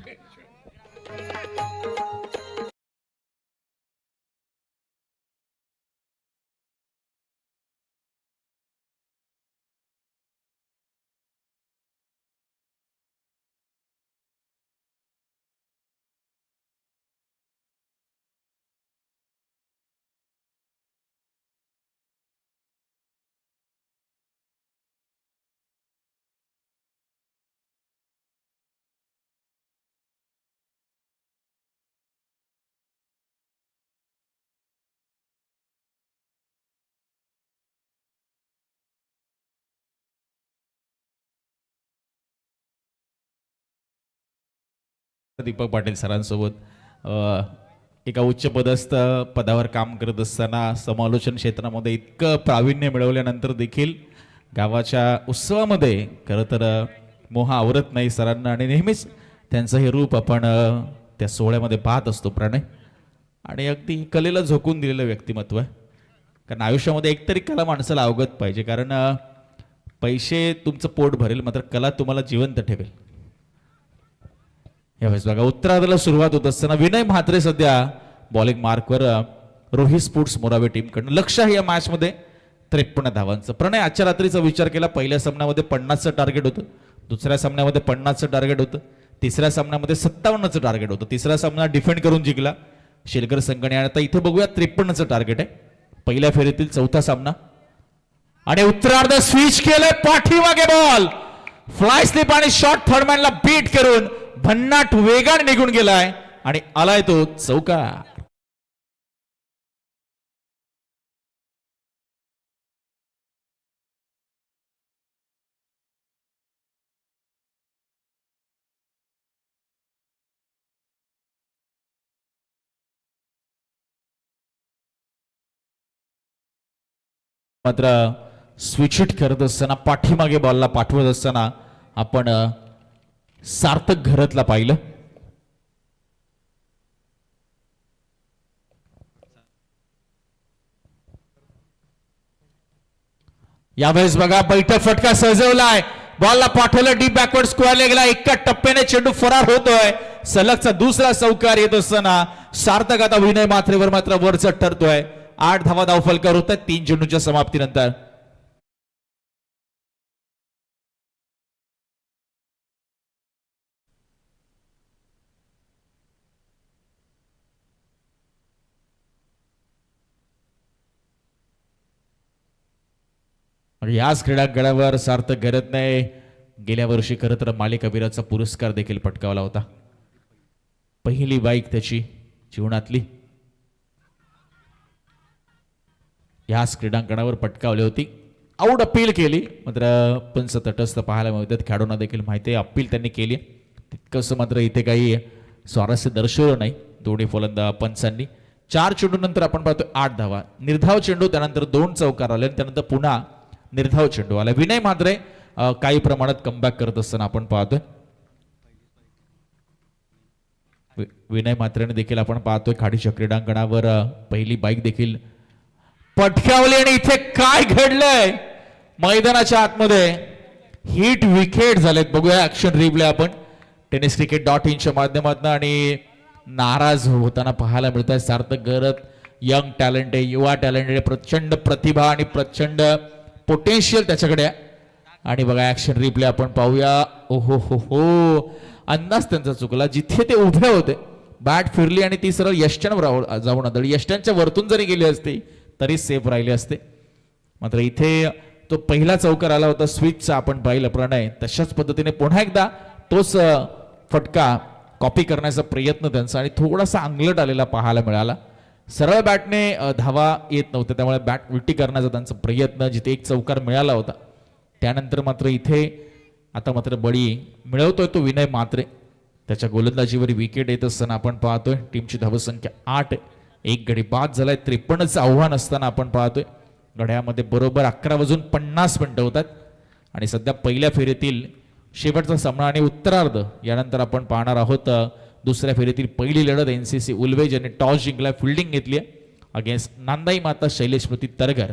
दीपक पाटील सरांसोबत एका उच्च पदस्थ पदावर काम करत असताना समालोचन क्षेत्रामध्ये इतकं प्रावीण्य मिळवल्यानंतर देखील गावाच्या उत्सवामध्ये खरं तर मोह आवरत नाही सरांना आणि नेहमीच त्यांचं हे रूप आपण त्या सोहळ्यामध्ये पाहत असतो प्रणय. आणि अगदी कलेला झोकून दिलेलं व्यक्तिमत्व आहे. कारण आयुष्यामध्ये एकतरी कला माणसाला अवगत पाहिजे, कारण पैसे तुमचं पोट भरेल मात्र कला तुम्हाला जिवंत ठेवेल. यावेळेस बघा उत्तरार्धाला सुरुवात होत असताना विनय म्हात्रे सध्या बॉलिंग मार्कवर रोहित स्पोर्ट्स मोरावे टीमकडनं. लक्ष आहे या मॅच मध्ये 53 धावांचं. प्रणय आजच्या रात्रीचा विचार केला, पहिल्या सामन्यामध्ये 50चं टार्गेट होतं, दुसऱ्या सामन्यामध्ये 50चं टार्गेट होतं, तिसऱ्या सामन्यामध्ये 57चं टार्गेट होतं. तिसरा सामना डिफेंड करून जिंकला शेलकर संघाने. आणि आता इथे बघूया 53चं टार्गेट आहे पहिल्या फेरीतील चौथा सामना. आणि उत्तरार्ध स्विच केलंय, पाठीमागे बॉल फ्लाय स्लिप आणि शॉर्ट थर्डमॅनला बीट करून भन्नाट वेगाने निघून गेलाय आणि आलाय तो चौकार. मात्र स्विच हिट करत असताना पाठीमागे बॉलला पाठवत असताना आपण सार्थक घरतला पाहिलं. यावेळेस बघा बैठक फटका सजवलाय, बॉलला पाठवलं डीप बॅकवर्ड स्क्वेअरला गेला, एका टप्प्याने चेंडू फरार होतोय. सलगचा दुसरा चौकार येत असताना सार्थक आता विनय मात्रेवर मात्र वरचढ ठरतोय. 8 धावा धावफलकावर होत आहेत 3 चेंडूच्या समाप्तीनंतर. याच क्रीडांगणावर सार्थक घरतने गेल्या वर्षी खरं तर मालिकावीराचा पुरस्कार देखील पटकावला होता. पहिली बाईक त्याची जीवनातली याच क्रीडांगणावर पटकावली होती. आऊट अपील केली मात्र पंच तटस्थ पाहायला मिळतात. खेळाडूंना देखील माहिती आहे अपील त्यांनी केली, तितकंसं मात्र इथे काही स्वारस्य दर्शवलं नाही दोन्ही फलंदाज पंचांनी. 4 चेंडू नंतर आपण पाहतो 8 धावा, निर्धाव चेंडू, त्यानंतर 2 चौकार आले आणि त्यानंतर पुन्हा निर्धाव चेंडू आला. विनय मात्रे काही प्रमाणात कमबॅक करत असताना आपण पाहतोय. विनय मात्रेने देखील आपण पाहतोय खाडीच्या क्रीडांगणावर पहिली बाईक देखील पटकावली. आणि इथे काय घडलंय मैदानाच्या आतमध्ये, हिट विकेट झालेत. बघूया ऍक्शन रिप्ले आपण tenniscricket.in च्या माध्यमातून. आणि नाराज होताना पाहायला मिळत आहे सार्थक घरत. यंग टॅलेंट आहे, युवा टॅलेंट आहे, प्रचंड प्रतिभा आणि प्रचंड पोटेन्शियल त्याच्याकडे आहे. आणि बघा ऍक्शन रिप्ले आपण पाहूया. ओहो हो हो, अंदाज त्यांचा चुकला. जिथे ते उभे होते बॅट फिरली आणि ती सरळ यष्ट्यांवर जाऊन आदळली. यष्ट्यांच्या वरतून जरी गेली असती तरी सेफ राहिले असते. मात्र इथे तो पहिला चौकार आला होता स्विचचा आपण पाहिलं प्रणय, तशाच पद्धतीने पुन्हा एकदा तोच फटका कॉपी करण्याचा प्रयत्न त्यांचा आणि थोडासा अंगलट आलेला पाहायला मिळाला. सरळ बॅटने धावा येत नव्हत्या त्यामुळे बॅट उलटी करण्याचा त्यांचा प्रयत्न, जिथे एक चौकार मिळाला होता. त्यानंतर मात्र इथे आता मात्र बळी मिळवतोय तो विनय मात्रे. त्याच्या गोलंदाजीवर विकेट येत असताना आपण पाहतोय टीमची धावसंख्या 8, एक गडी बाद झालाय. 53चं आव्हान असताना आपण पाहतोय गड्यामध्ये बरोबर 11:50 मिनिटं होतात. आणि सध्या पहिल्या फेरीतील शेवटचा सामना आणि उत्तरार्ध यानंतर आपण पाहणार आहोत दुसऱ्या फेरीतील पहिली लढत एनसीसी उल्वे ज्याने टॉस जिंकला, फिल्डिंग घेतली आहे अगेन्स्ट नांदाई माता शैलेश प्रति तरगर.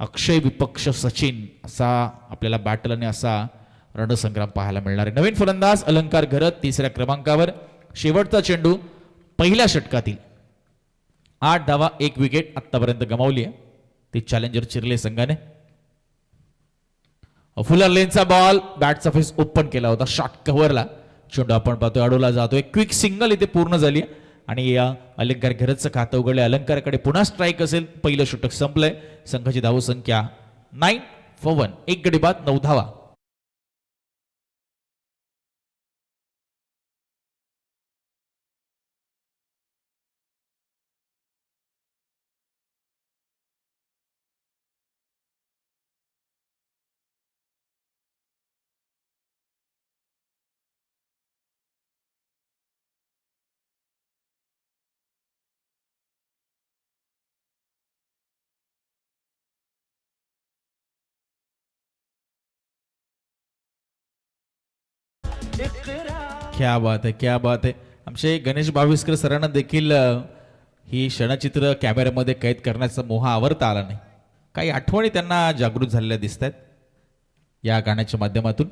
अक्षय विपक्ष सचिन असा आपल्याला बॅटल आणि असा रणसंग्राम पाहायला मिळणार आहे. नवीन फलंदाज अलंकार घरत तिसऱ्या क्रमांकावर. शेवटचा चेंडू पहिल्या षटकातील 8 धावा 1 विकेट आतापर्यंत गमावली आहे ती चॅलेंजर चिरले संघाने. फुलर लेनचा बॉल बॅटचा फेस ओपन केला होता, शॉर्ट कव्हरला चेंडू आपण पाहतोय अडवला जातोय. क्विक सिंगल इथे पूर्ण झाली आणि या अलंकार घरतचं खातं उघडलंय. अलंकारकडे पुन्हा स्ट्राईक असेल. पहिलं षटक संपलंय. संघाची धावसंख्या 9 for 1, 1 गडी बाद 9 धावा. क्या बात आहे, क्या बात आहे. आमचे गणेश बाविस्कर सरांना देखील ही क्षणचित्र कॅमेऱ्यामध्ये कैद करण्याचा मोह आवरता आला नाही. काही आठवणी त्यांना जागृत झालेल्या दिसत आहेत या गाण्याच्या माध्यमातून.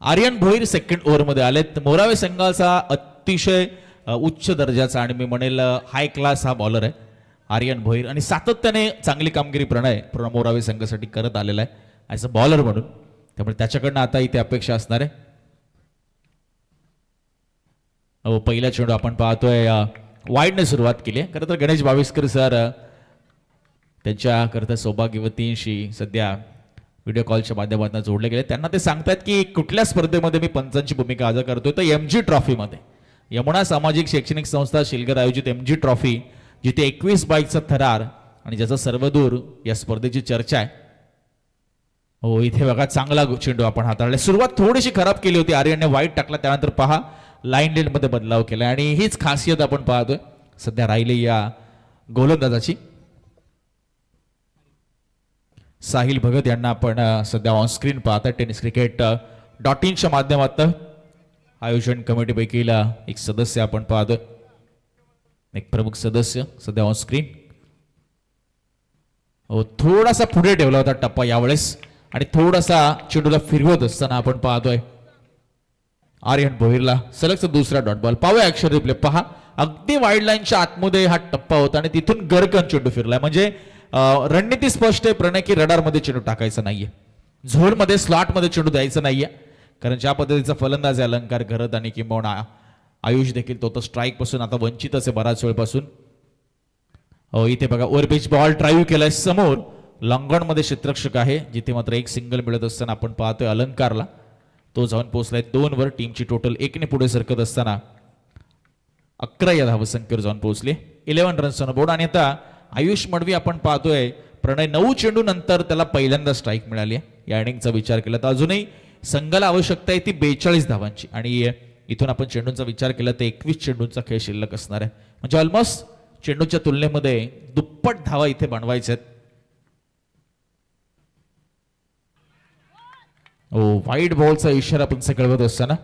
आर्यन भोईर सेकंड ओव्हरमध्ये आलेत. मोरावे संघाचा अतिशय उच्च दर्जाचा आणि मी म्हणेल हाय क्लास हा बॉलर आहे आर्यन भोईर आणि सातत्याने चांगली कामगिरी प्रणय मोरावे संघासाठी करत आलेला आहे ॲज अ बॉलर म्हणून. त्यामुळे त्याच्याकडनं आता इथे अपेक्षा असणार आहे. पहिला चेंडू आपण पाहतोय वाईडने सुरुवात केली आहे. खरं तर गणेश बाविस्कर सर त्यांच्याकरता सौभाग्यवतींशी सध्या व्हिडिओ कॉलच्या माध्यमातून जोडले गेले. त्यांना ते सांगतात की कुठल्या स्पर्धेमध्ये मी पंचांची भूमिका अदा करतोय तर MG ट्रॉफीमध्ये, यमुना सामाजिक शैक्षणिक संस्था शिलगर आयोजित MG ट्रॉफी, जिथे 21 बाईकचा थरार आणि ज्याचा सर्वदूर या स्पर्धेची चर्चा आहे. हो इथे बघा चांगला चेंडू आपण हाताळला. सुरुवात थोडीशी खराब केली होती, आर्यनने वाईट टाकला, त्यानंतर पहा लाईन लेन मध्ये बदलाव केला आणि हीच खासियत आपण पाहतोय सध्या राहिली या गोलंदाजाची. साहिल भगत यांना आपण सध्या ऑन स्क्रीन पाहता. टेनिस क्रिकेट .inच्या माध्यमातून आयोजन कमिटीपैकी एक सदस्य आपण पाहतोय, एक प्रमुख सदस्य सध्या ऑन स्क्रीन. हो थोडासा पुढे ठेवला होता टप्पा यावेळेस आणि थोडासा चेंडूला फिरवत असताना आपण पाहतोय आर्यन भोईरला सलगचा दुसरा डॉट बॉल. पाहूया ऍक्शन रिप्ले. पहा अगदी वाईड लाईनच्या आतमध्ये हा टप्पा होता आणि तिथून गरकन चेंडू फिरलाय. म्हणजे रणनीती स्पष्ट आहे प्रणय की रडारमध्ये चेंडू टाकायचा नाहीये, झोनमध्ये स्लॉटमध्ये चेंडू द्यायचा नाहीये. कारण ज्या पद्धतीचा फलंदाज आहे अलंकार घरत आणि किंबहुना आयुष देखील तो तर स्ट्राईक पासून आता वंचितच आहे बराच वेळपासून. इथे बघा ओव्हर पिच बॉल ड्राईव्ह केलाय समोर. लॉंगॉन मध्ये क्षेत्ररक्षक आहे जिथे मात्र एक सिंगल मिळत असताना आपण पाहतोय अलंकारला. तो जाऊन पोहोचलाय 2 वर. टीमची टोटल 1 ने पुढे सरकत असताना 11 या धावसंख्येवर जाऊन पोहोचले. 11 रन्स ऑन बोर्ड. आणि आता आयुष मडवी आपण पाहतोय प्रणय 9 चेंडू नंतर त्याला पहिल्यांदा स्ट्राईक मिळाली आहे. या इनिंगचा विचार केला तर अजूनही संघाला आवश्यकता आहे ती 42 धावांची आणि इथून आपण चेंडूंचा विचार केला तर 21 चेंडूंचा खेळ शिल्लक असणार आहे. म्हणजे ऑलमोस्ट चेंडूच्या तुलनेमध्ये दुप्पट धावा इथे बनवायच्या आहेत. वाईड बॉलचा इशारा आपण कळवत असताना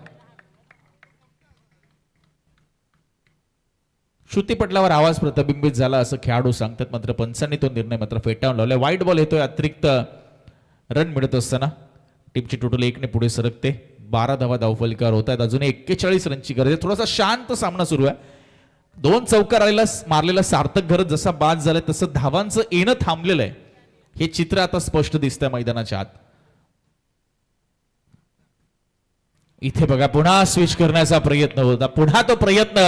श्रुतीपटलावर आवाज प्रतिबिंबित झाला असं खेळाडू सांगतात. मात्र पंचांनी तो निर्णय मात्र फेटाळून लावलाय. वाईड बॉल येतोय. अतिरिक्त रन मिळत असताना टीमची टोटल 1 ने पुढे सरकते. 12 धावा धावफलकावर होत आहेत. अजून 41 रनची गरज आहे. थोडासा शांत सामना सुरू आहे. 2 चौकार मारलेला सार्थक घरत जसा बाद झालाय तसं धावांचं येणं थांबलेलं आहे. हे चित्र आता स्पष्ट दिसतंय मैदानाच्या आत. इथे बघा पुन्हा स्विच करण्याचा प्रयत्न होता. पुन्हा तो प्रयत्न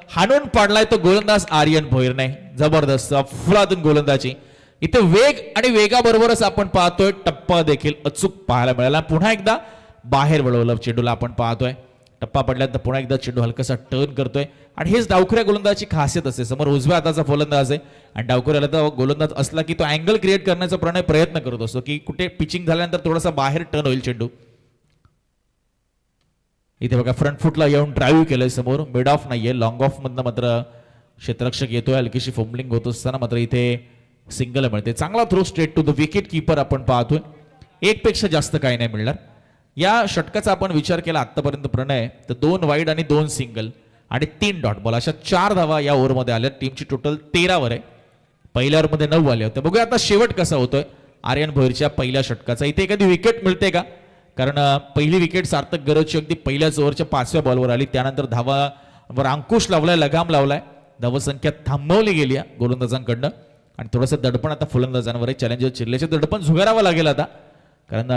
हाणून पाडलाय तो गोलंदाज आर्यन भोईरने. जबरदस्त अफलातून गोलंदाजी. इथे वेग आणि वेगाबरोबरच आपण पाहतोय टप्पा देखील अचूक पाहायला मिळाला. पुन्हा एकदा बाहेर वळवलं चेंडूला आपण पाहतोय. टप्पा पडल्यानंतर पुन्हा एकदा चेंडू हलकासा टर्न करतोय आणि हेच डावखऱ्या गोलंदाजाची खासियत असते. समोर उजव्या हाताचा फलंदाज आहे आणि डावखऱ्याला तर गोलंदाज असला की तो अँगल क्रिएट करण्याचा प्रणय प्रयत्न करत असतो की कुठे पिचिंग झाल्यानंतर थोडासा बाहेर टर्न होईल चेंडू. इथे बघा फ्रंट फुटला येऊन ड्राईव्ह केलंय समोर. मिड ऑफ नाहीये, लॉंग ऑफ मधनं मात्र क्षेत्ररक्षक येतोय. हलकीशी फंबलिंग होत असताना मात्र इथे सिंगल मिळते. चांगला throw straight to the wicketkeeper आपण पाहतोय. 1 पेक्षा जास्त काही नाही मिळणार. या षटकाचा आपण विचार केला आतापर्यंत प्रणय तर 2 वाईड आणि 2 सिंगल आणि 3 डॉट बॉल अशा 4 धावा या ओव्हरमध्ये आल्या. टीमची टोटल 13 वर आहे. पहिल्या ओव्हरमध्ये 9 आले होते. बघूया आता शेवट कसा होतोय आर्यन भोईरच्या पहिल्या षटकाचा. इथे एखादी विकेट मिळते का, कारण पहिली विकेट सार्थक गरजची अगदी पहिल्याच ओव्हरच्या 5व्या बॉलवर आली. त्यानंतर धावावर अंकुश लावलाय, लगाम लावलाय. धावसंख्या थांबवली गेली आहे गोलंदाजांकडनं आणि थोडंसं दडपण आता फलंदाजांवर आहे. चॅलेंजर चिरलेचे दडपण झुगारावं लागेल आता, कारण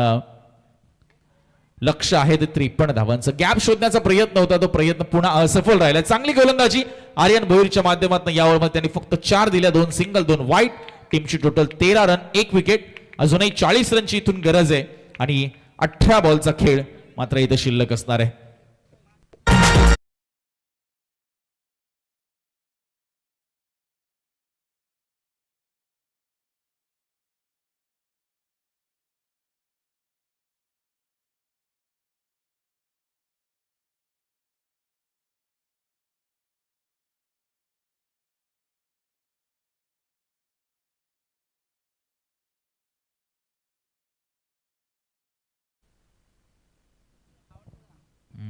लक्ष आहे ते 53 धावांचं. गॅप शोधण्याचा प्रयत्न होता, तो प्रयत्न पुन्हा असफल राहिला. चांगली गोलंदाजी आर्यन भोईरच्या माध्यमातून या ओव्हरमध्ये त्यांनी फक्त 4 दिल्या, 2 सिंगल 2 वाईड. टीमची टोटल 13 रन, 1 विकेट. अजूनही 40 रनची इथून गरज आहे आणि 18 बॉलचा खेळ मात्र इथे शिल्लक असणार आहे.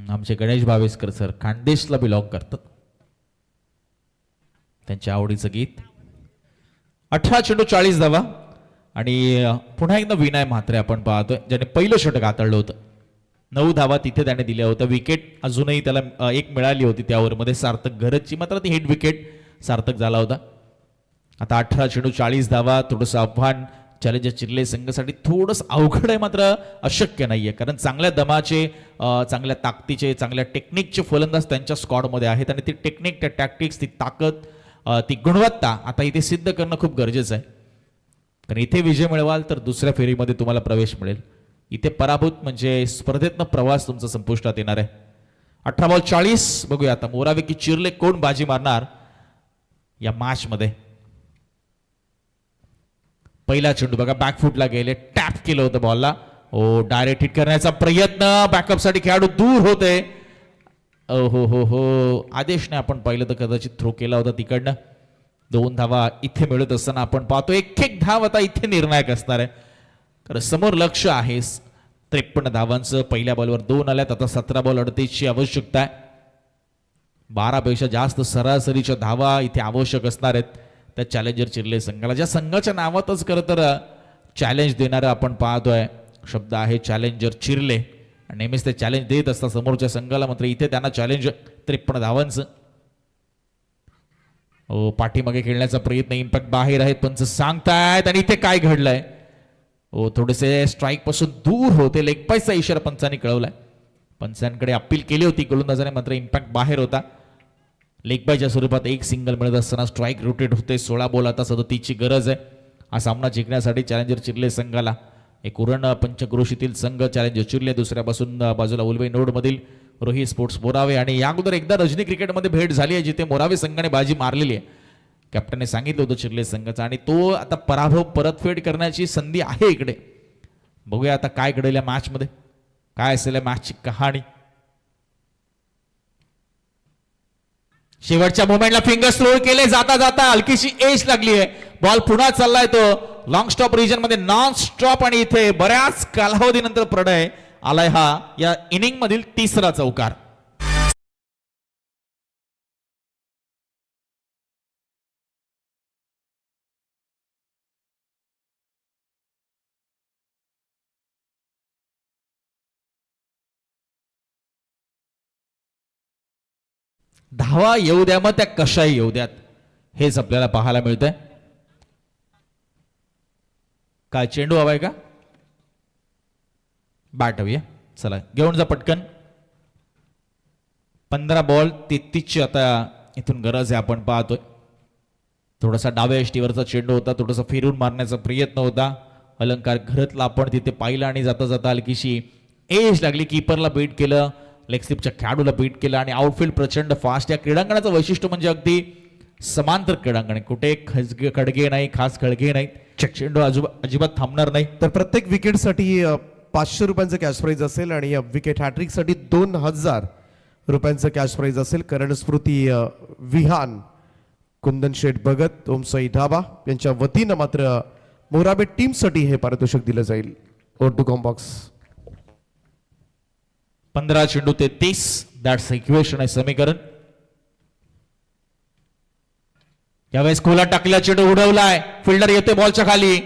आमचे गणेश भावेसकर सर खानदेशला बिलॉंग करतात. त्यांच्या आवडीचं गीत. 18 चेंडू 40 धावा आणि पुन्हा एकदा विनय म्हात्रे आपण पाहतोय ज्याने पहिलं षटक हाताळलं होतं. 9 धावा तिथे त्याने दिल्या होत्या. विकेट अजूनही त्याला एक मिळाली होती त्या ओव्हरमध्ये सार्थक गरजची, मात्र ती हिट विकेट सार्थक झाला होता. आता 18 चेंडू 40 धावा. थोडंसं आव्हान चॅलेंजर चिरले संघासाठी थोडंसं अवघड आहे, मात्र अशक्य नाहीये, कारण चांगल्या दमाचे, चांगल्या ताकदीचे, चांगल्या टेक्निकचे फलंदाज त्यांच्या स्क्वॉडमध्ये आहेत आणि ती टेक्निक, त्या टॅक्टिक्स, ती ताकद, ती गुणवत्ता आता इथे सिद्ध करणं खूप गरजेचं आहे. कारण इथे विजय मिळवाल तर दुसऱ्या फेरीमध्ये तुम्हाला प्रवेश मिळेल. इथे पराभूत म्हणजे स्पर्धेतनं प्रवास तुमचा संपुष्टात येणार आहे. 18 बॉल 40. बघूया आता मोरावे की चिरले कोण बाजी मारणार या मॅच मध्ये. पहिला चेंडू बघा बॅकफुटला गेले, टॅप केलं होतं बॉलला. ओ डायरेक्ट हिट करण्याचा प्रयत्न, बॅकअप साठी खेळाडू दूर होते. हो आदेशने आपण पाहिलं तर कदाचित थ्रो केला होता तिकडनं. 2 धावा इथे मिळत असताना आपण पाहतो एक धाव आता इथे निर्णायक असणार आहे, कारण समोर लक्ष आहे. 53 धावांचं. पहिल्या बॉलवर 2 आल्यात. आता 17 बॉल 38 ची आवश्यकता आहे. 12 पेक्षा जास्त सरासरीच्या धावा इथे आवश्यक असणार आहेत त्या चॅलेंजर चिरले संघाला, ज्या संघाच्या नावातच खरं तर चॅलेंज देणारं आपण पाहतोय शब्द आहे चॅलेंजर चिरले. नेहमीच ते चॅलेंज देत असतात समोरच्या संघाला, मात्र इथे त्यांना चॅलेंज 53 धावांचं. पाठीमागे खेळण्याचा प्रयत्न, इम्पॅक्ट बाहेर आहेत पंच सांगतायत. आणि इथे काय घडलंय, थोडेसे स्ट्राईक पासून दूर होते. लेग पायचा इशारा पंचांनी कळवलाय. पंचांकडे अपील केली होती गोलंदाजाने, मात्र इम्पॅक्ट बाहेर होता. लेग बायच्या स्वरूपात 1 सिंगल मिळत असताना स्ट्राईक रोटेट होते. 16 बॉल आता 37ची गरज आहे हा सामना जिंकण्यासाठी चॅलेंजर चिरले संघाला. एक उरण पंचक्रोशीतील संघ चॅलेंजर चिरले, दुसऱ्या बाजूला उलवे नोड मधील रोहित स्पोर्ट्स मोरावे. आणि या अगोदर एकदा रजनी क्रिकेटमध्ये भेट झाली आहे जिथे मोरावे संघाने बाजी मारलेली आहे. कॅप्टनने सांगितलं होतं चिरले संघाचा, आणि तो आता पराभव परतफेड करण्याची संधी आहे इकडे. बघूया आता काय घडेल या मॅच मध्ये, काय असेल या मॅचची कहाणी. शेवटच्या मोमेंटला फिंगर थ्रो केले, जाता जाता हलकीशी एज लागली आहे. बॉल पुन्हा चाललाय तो लॉंग स्टॉप रिजन मध्ये, नॉन स्टॉप. आणि इथे बऱ्याच कालावधीनंतर प्रणय आलाय हा या इनिंग मधील 3रा चौकार. धावा येऊ द्या, मग त्या कशाही येऊ द्यात, हेच आपल्याला पाहायला मिळतंय. काय चेंडू हवाय का, बॅट हवी. चला घेऊन जा पटकन. 15 बॉल 33ची आता इथून गरज आहे आपण पाहतोय. थोडासा डाव्या यष्टीवरचा चेंडू होता, थोडासा फिरून मारण्याचा प्रयत्न होता. अलंकार घरतला आपण तिथे पाहिला आणि जाता जाता हलकीशी एज लागली. कीपरला बीट केलं, लेग स्लिपच्या खेळाडूला बीट केलं आणि आउटफील्ड प्रचंड फास्ट. या क्रीडांगणाचं वैशिष्ट्य म्हणजे अगदी समांतर क्रीडांगण, कुठे खडगे नाही, खास खडगे नाही. चेंडू अजिबात थांबणार नाही. तर प्रत्येक विकेटसाठी 500 रुपयांचं कॅश प्राईज असेल आणि विकेट हॅट्रिकसाठी 2000 रुपयांचं कॅश प्राईज असेल. करण स्मृती विहान, कुंदन शेठ भगत, ओमसाई ढाबा यांच्या वतीनं मात्र मोराबे टीमसाठी हे पारितोषिक दिलं जाईल. Or to combox. 15 चेंडू ते 30. दॅट्स इक्वेशन आहे समीकरण. यावेळेस खोला टाकला चेंडू उडवलाय फिल्डर येतोय बॉलच्या खाली.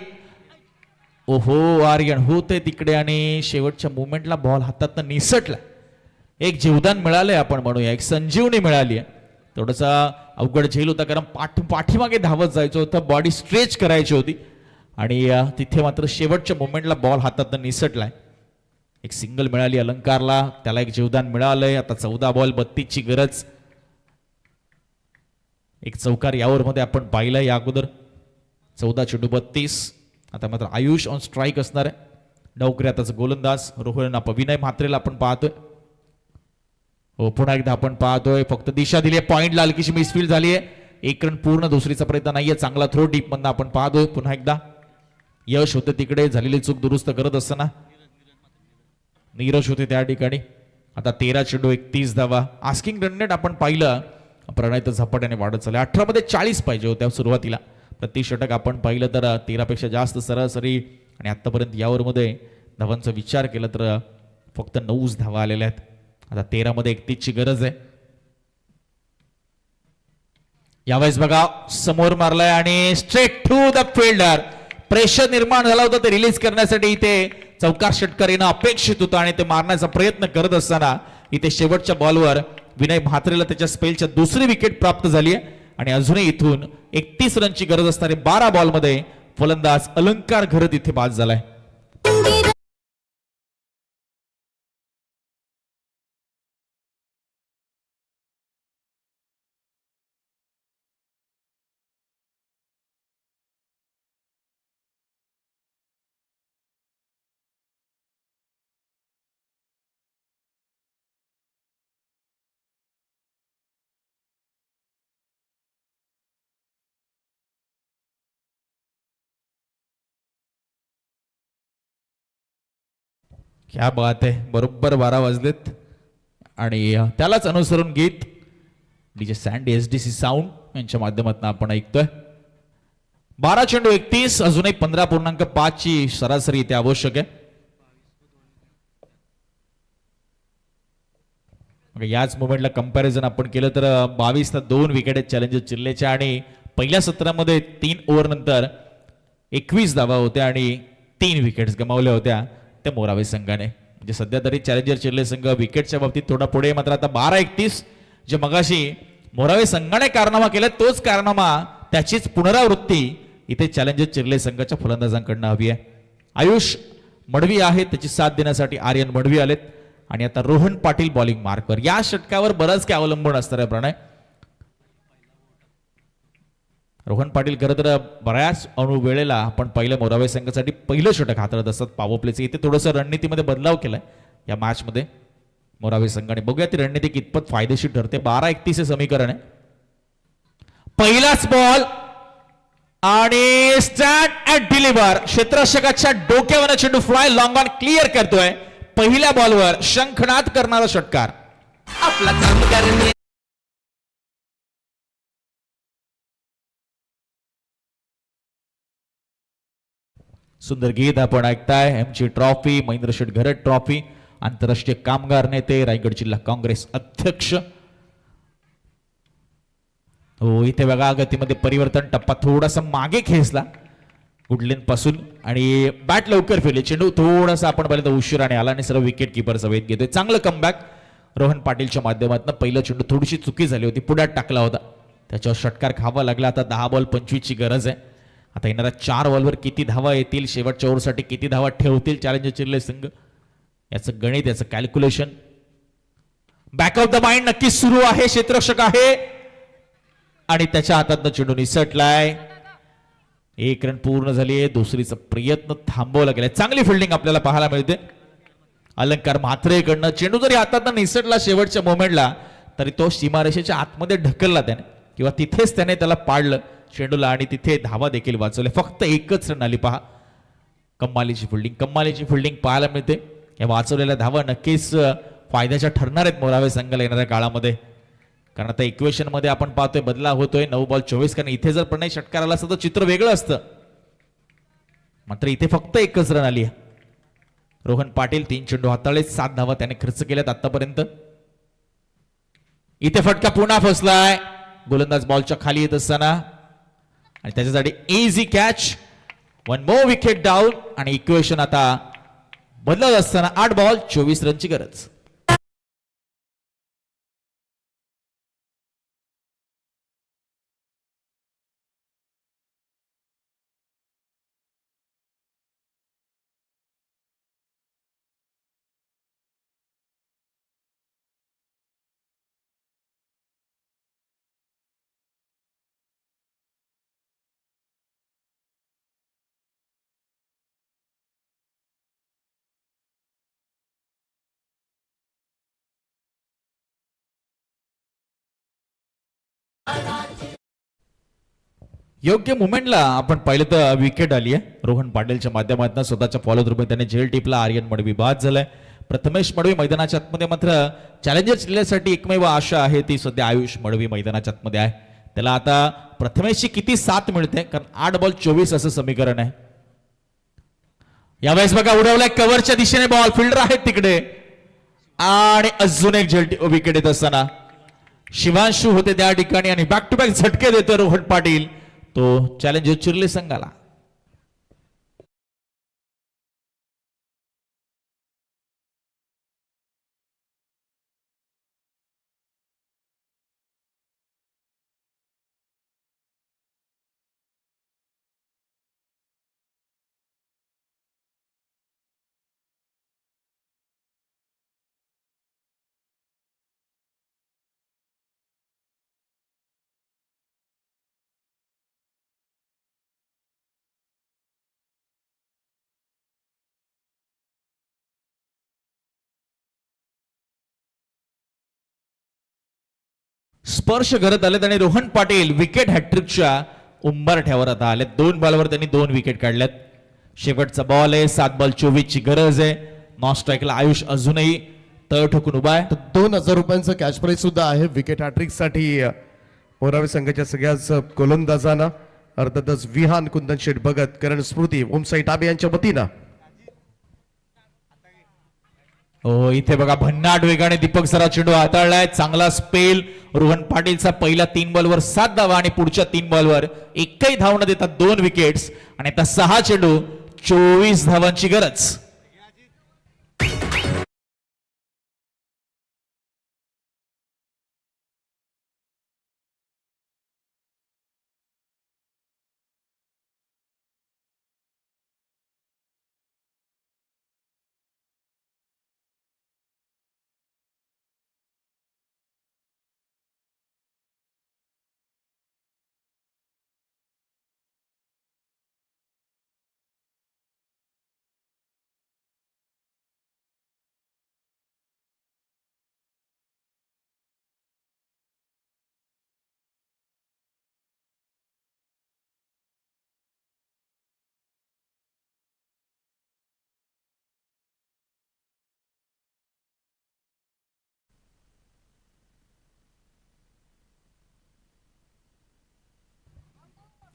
ओहो आर्यन होते तिकडे आणि शेवटच्या मुवमेंटला बॉल हातात निसटला. एक जीवदान मिळालंय आपण म्हणूया एक संजीवनी मिळाली आहे. थोडासा अवघड झेल होता कारण पाठीमागे धावत जायचं होतं बॉडी स्ट्रेच करायची होती आणि तिथे मात्र शेवटच्या मुवमेंटला बॉल हातात निसटलाय. एक सिंगल मिळाली अलंकारला त्याला एक जीवदान मिळालंय. आता 14 बॉल 32 ची गरज. एक चौकार यावर मध्ये आपण पाहिलंय या अगोदर. 14 चेंडू 32. आता मात्र आयुष ऑन स्ट्राईक असणार आहे. डावकरी आताच गोलंदाज रोहन विनय म्हात्रेला आपण पाहतोय. हो पुन्हा एकदा आपण पाहतोय फक्त दिशा दिली आहे पॉइंटला हलकीशी मिसफील्ड झाली आहे. एक रन पूर्ण दुसरीचा प्रयत्न नाहीये. चांगला थ्रो डीप मधनं आपण पाहतोय. पुन्हा एकदा यश होते तिकडे झालेली चूक दुरुस्त करत असताना नीरज होते त्या ठिकाणी. आता 13 चेंडू 31 धावा. आस्किंग रन रेट आपण पाहिलं प्रणय तर झपाट्याने वाढत चालले. 18 मध्ये 40 पाहिजे होत्या सुरुवातीला. प्रति षटक आपण पाहिलं तर 13 पेक्षा जास्त सरासरी आणि आतापर्यंत यावर मध्ये धावांचा विचार केला तर फक्त 9 धावा आलेल्या आहेत. आता 13 मध्ये 31 ची गरज आहे. यावेळेस बघा समोर मारलाय आणि straight to the fielder. Pressure निर्माण झाला होता ते रिलीज करण्यासाठी इथे चौकार षटकार येणं अपेक्षित होतं आणि ते मारण्याचा प्रयत्न करत असताना इथे शेवटच्या बॉलवर विनय म्हात्रेला त्याच्या स्पेलच्या दुसरी विकेट प्राप्त झाली आहे आणि अजूनही इथून 31 रनची गरज असणारे 12 बॉलमध्ये फलंदाज अलंकार घरत इथे बाद झालाय. क्या बात आहे. बरोबर 12 वाजलेत आणि त्यालाच अनुसरून गीत डीजे सँडी एसडीसी साऊंड यांच्या माध्यमातून आपण ऐकतोय. 12 चेंडू 31. अजूनही 15.5 ची सरासरी इथे आवश्यक आहे. याच मोमेंटला कंपॅरिझन आपण केलं तर 22 ला 2 विकेट आहेत चॅलेंजर्स चिल्लेच्या आणि पहिल्या सत्रामध्ये 3 ओव्हर नंतर 21 धावा होत्या आणि 3 विकेट्स गमावल्या होत्या त्या मोरावे संघाने. म्हणजे सध्या तरी चॅलेंजर चिल्ले संघ विकेटच्या बाबतीत थोडा पुढे. मात्र आता 12-31 जे मगाशी मोरावे संघाने कारनामा केला तोच कारनामा त्याचीच पुनरावृत्ती इथे चॅलेंजर चिल्ले संघाच्या फलंदाजांकडनं हवी आहे. आयुष मडवी आहे त्याची साथ देण्यासाठी आर्यन मडवी आलेत आणि आता रोहन पाटील बॉलिंग मार्कवर. या षटकावर बरंच काय अवलंबून असणार आहे प्रणय. रोहन पाटील खरं तर बऱ्याच वेळेला आपण पहिल्या मोरावे संघासाठी पहिलं षटक हाताळत असतात पॉवर प्लेचं. इथे थोडंसं रणनीतीमध्ये बदलाव केलाय या मॅच मध्ये मोरावे संघाने. बघूया ती रणनीती कितपत फायदेशीर ठरते. 12-31 हे समीकरण आहे. पहिलाच बॉल आणि स्टँड ॲट डिलिव्हर. क्षेत्ररक्षकाच्या डोक्यावर चेंडू फ्लाय लॉंग ऑन क्लिअर करतोय. पहिल्या बॉलवर शंखनाद करणारा षटकार. आपला काम करणे सुंदर गीत आपण ऐकताय. एमची ट्रॉफी महेंद्र शेठ घरत ट्रॉफी. आंतरराष्ट्रीय कामगार नेते रायगड जिल्हा काँग्रेस अध्यक्ष. हो इथे बघा गतीमध्ये परिवर्तन. टप्पा थोडासा मागे खेचला गुडलेन पासून आणि बॅट लवकर फिरली. चेंडू थोडासा आपण पाहिलं तर उशिराने आला आणि सर्व विकेट किपरचा वेध घेतोय. चांगलं कमबॅक रोहन पाटीलच्या माध्यमातून. पहिलं चेंडू थोडीशी चुकी झाली होती पुढ्यात टाकला होता त्याच्यावर षटकार खावा लागला. आता 10 बॉल 25 ची गरज आहे. आता येणाऱ्या 4 बॉलवर किती धावा येतील शेवटच्या ओव्हरसाठी किती धावा ठेवतील चॅलेंजर चिल्ले संघ याचं गणित याचं calculation. Back of the mind नक्कीच सुरू आहे. क्षेत्ररक्षक आहे आणि त्याच्या हातात चेंडू निसटलाय. 1 रन पूर्ण झाली आहे. दुसरीचा प्रयत्न थांबवला गेलाय. चांगली फिल्डिंग आपल्याला पाहायला मिळते अलंकार म्हात्रेकडनं. चेंडू जरी हातात निसटला शेवटच्या मोमेंटला तरी तो सीमारेषेच्या आतमध्ये ढकलला त्याने किंवा तिथेच त्याने त्याला पाडलं चेंडूला आणि तिथे धावा देखील वाचवले. फक्त 1च रन आली. पहा कमालीची फिल्डिंग पाहायला मिळते. या वाचवलेल्या धावा नक्कीच फायद्याच्या ठरणार आहेत मोरावे संघाला येणाऱ्या काळामध्ये. कारण आता इक्वेशन मध्ये आपण पाहतोय बदला होतोय. 9 बॉल 24. कारण इथे जर प्रणय षटकार आला असतं तर चित्र वेगळं असतं. मात्र इथे फक्त 1च रन आली. रोहन पाटील 3 चेंडू हाताळले, 7 धावा त्याने खर्च केल्यात आतापर्यंत. इथे फटका पुन्हा फसलाय, गोलंदाज बॉलच्या खाली येत असताना आणि त्याच्यासाठी easy catch. 1 more wicket down आणि इक्वेशन आता बदलत असताना 8 बॉल 24 रनची गरज. योग्य मुवमेंटला आपण पाहिलं तर विकेट आली आहे रोहन पाटीलच्या माध्यमातून. स्वतःच्या फॉलो थ्रू त्याने झेल टिपला. आर्यन मडवी बाद झालाय. प्रथमेश मडवी मैदानाच्या आतमध्ये, मात्र चॅलेंजर्स जिल्ह्यासाठी एकमेव आशा आहे ती सध्या आयुष मडवी मैदानाच्या आतमध्ये आहे. त्याला आता प्रथमेशची किती साथ मिळते, कारण 8 बॉल 24 असं समीकरण आहे. यावेळेस बघा उडवलाय कव्हरच्या दिशेने बॉल, फिल्डर आहेत तिकडे आणि अजून एक झेल विकेट येत असताना शिवांशू होते त्या ठिकाणी आणि बॅक टू बॅक झटके देतो रोहन पाटील. तो चॅलेंजर चिरले संघाला. स्पर्श करत आलेत आणि रोहन पाटील विकेट हॅट्रिकच्या उंबरठ्यावर आता आले. 2 बॉलवर त्यांनी 2 विकेट काढल्यात. शेवटचा बॉल आहे. 7 बॉल 24 ची गरज आहे. नॉन स्ट्राईकला आयुष अजूनही तळ ठोकून उभा आहे. 2,000 रुपयांचं कॅश प्राईज सुद्धा आहे विकेट हॅट्रिक साठी मोरावे संघाच्या सगळ्याच गोलंदाजांना. अर्थातच विहान, कुंदन शेठ भगत, करण स्मृती, ओमसाई टाबे यांच्या वतीनं. हो इथे बघा भन्नाट वेगाने दीपक सरा चेंडू हाताळलाय. चांगला स्पेल. रोहन पाटीलचा पहिल्या 3 बॉलवर 7 धावा आणि पुढच्या 3 बॉलवर एकही धाव न देता 2 विकेट्स आणि आता 6 चेंडू 24 धावांची गरज.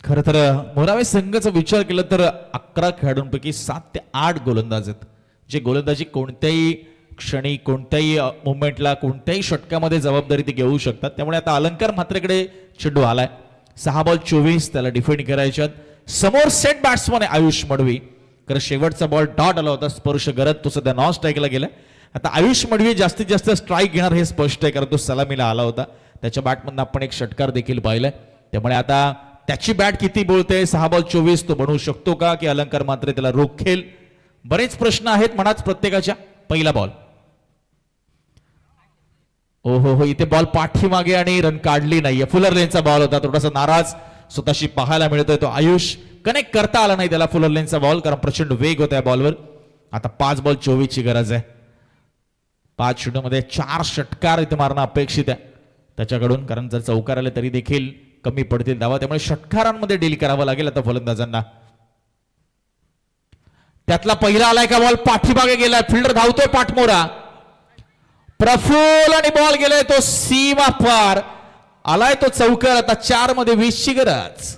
खर तर मोरावे संघाचा विचार केला तर 11 खेळाडूंपैकी 7 ते 8 गोलंदाज आहेत, जे गोलंदाजी कोणत्याही क्षणी, कोणत्याही मुवमेंटला, कोणत्याही षटकामध्ये जबाबदारी ते घेऊ शकतात. त्यामुळे आता अलंकार म्हात्रेकडे चेंडू आलाय. 6 बॉल 24 त्याला डिफेंड करायच्यात. समोर सेट बॅट्समन आहे आयुष मडवी. कारण शेवटचा बॉल डॉट आला होता स्पर्श करत, तो सध्या नॉन स्ट्राईकला गेला. आता आयुष मडवी जास्तीत जास्त स्ट्राईक घेणार हे स्पष्ट आहे, कारण तो सलामीला आला होता. त्याच्या बॅटमधून आपण एक षटकार देखील पाहिलाय. त्यामुळे आता त्याची बॅट किती बोलते, 6 बॉल 24 तो बनवू शकतो का, की अलंकार मात्र त्याला रोखेल, बरेच प्रश्न आहेत मनात प्रत्येकाच्या. पहिला बॉल, हो इथे बॉल पाठीमागे आणि रन काढली नाहीये. फुलर लेनचा बॉल होता, थोडासा नाराज स्वतःशी पाहायला मिळतोय तो आयुष. कनेक्ट करता आला नाही त्याला फुलर लेनचा बॉल, कारण प्रचंड वेग होता बॉलवर. आता 5 बॉल 24 ची गरज आहे. 5 षटकामध्ये 4 षटकार इथे मारणं अपेक्षित आहे त्याच्याकडून, कारण जर चौकार आले तरी देखील कमी पडतील धावा. त्यामुळे षटकारांमध्ये डील करावं लागेल आता फलंदाजांना. त्यातला पहिला आलाय का बॉल, पाठीमागे गेलाय, फिल्डर धावतोय पाठमोरा. प्रफुल्ल आणि बॉल गेलाय तो सीमा पार. आलाय तो चौकार. आता 4 मध्ये 20 ची गरज.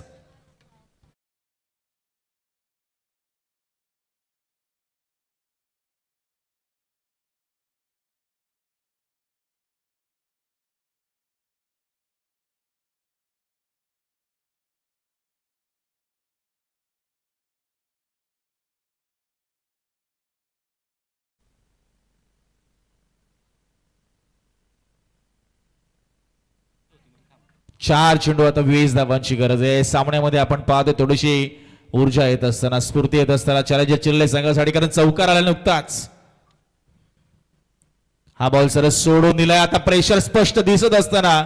4 चेंडू आता 20 धावांची गरज आहे. सामन्यामध्ये आपण पाहतो थोडीशी ऊर्जा येत असताना, स्फूर्ती येत असताना चॅलेंजर चिल्ले संघासाठी, कारण चौकार आला नुकताच. हा बॉल सरस सोडून दिलाय. आता प्रेशर स्पष्ट दिसत असताना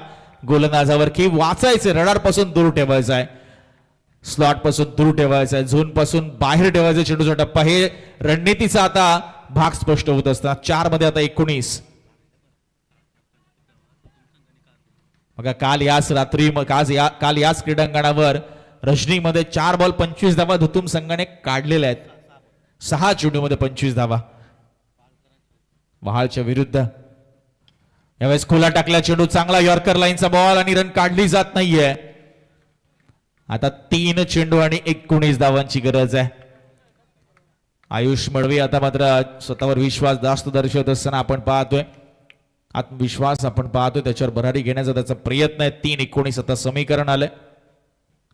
गोलंदाजावर की वाचायचे, रडार पासून दूर ठेवायचा आहे, स्लॉट पासून दूर ठेवायचा आहे, झोन पासून बाहेर ठेवायचा चेंडूचा टप्पा. हे रणनीतीचा आता भाग स्पष्ट होत असताना 4 मध्ये आता 19. बघा काल याच क्रीडांगणावर रजनीमध्ये 4 बॉल 25 धावा धुतूम संघाने काढलेल्या आहेत. 6 चेंडूमध्ये 25 धावा वहाळच्या विरुद्ध. यावेळेस खुला टाकला चेंडू, चांगला यॉर्कर लाईनचा बॉल आणि रन काढली जात नाहीये. आता 3 चेंडू आणि 19 धावांची गरज आहे. आयुष मडवी आता मात्र स्वतःवर विश्वास जास्त दर्शवत असताना आपण पाहतोय, आत्मविश्वास आपण पाहतोय, त्याच्यावर भरारी घेण्याचा त्याचा प्रयत्न आहे. 3-19 आता समीकरण आलंय.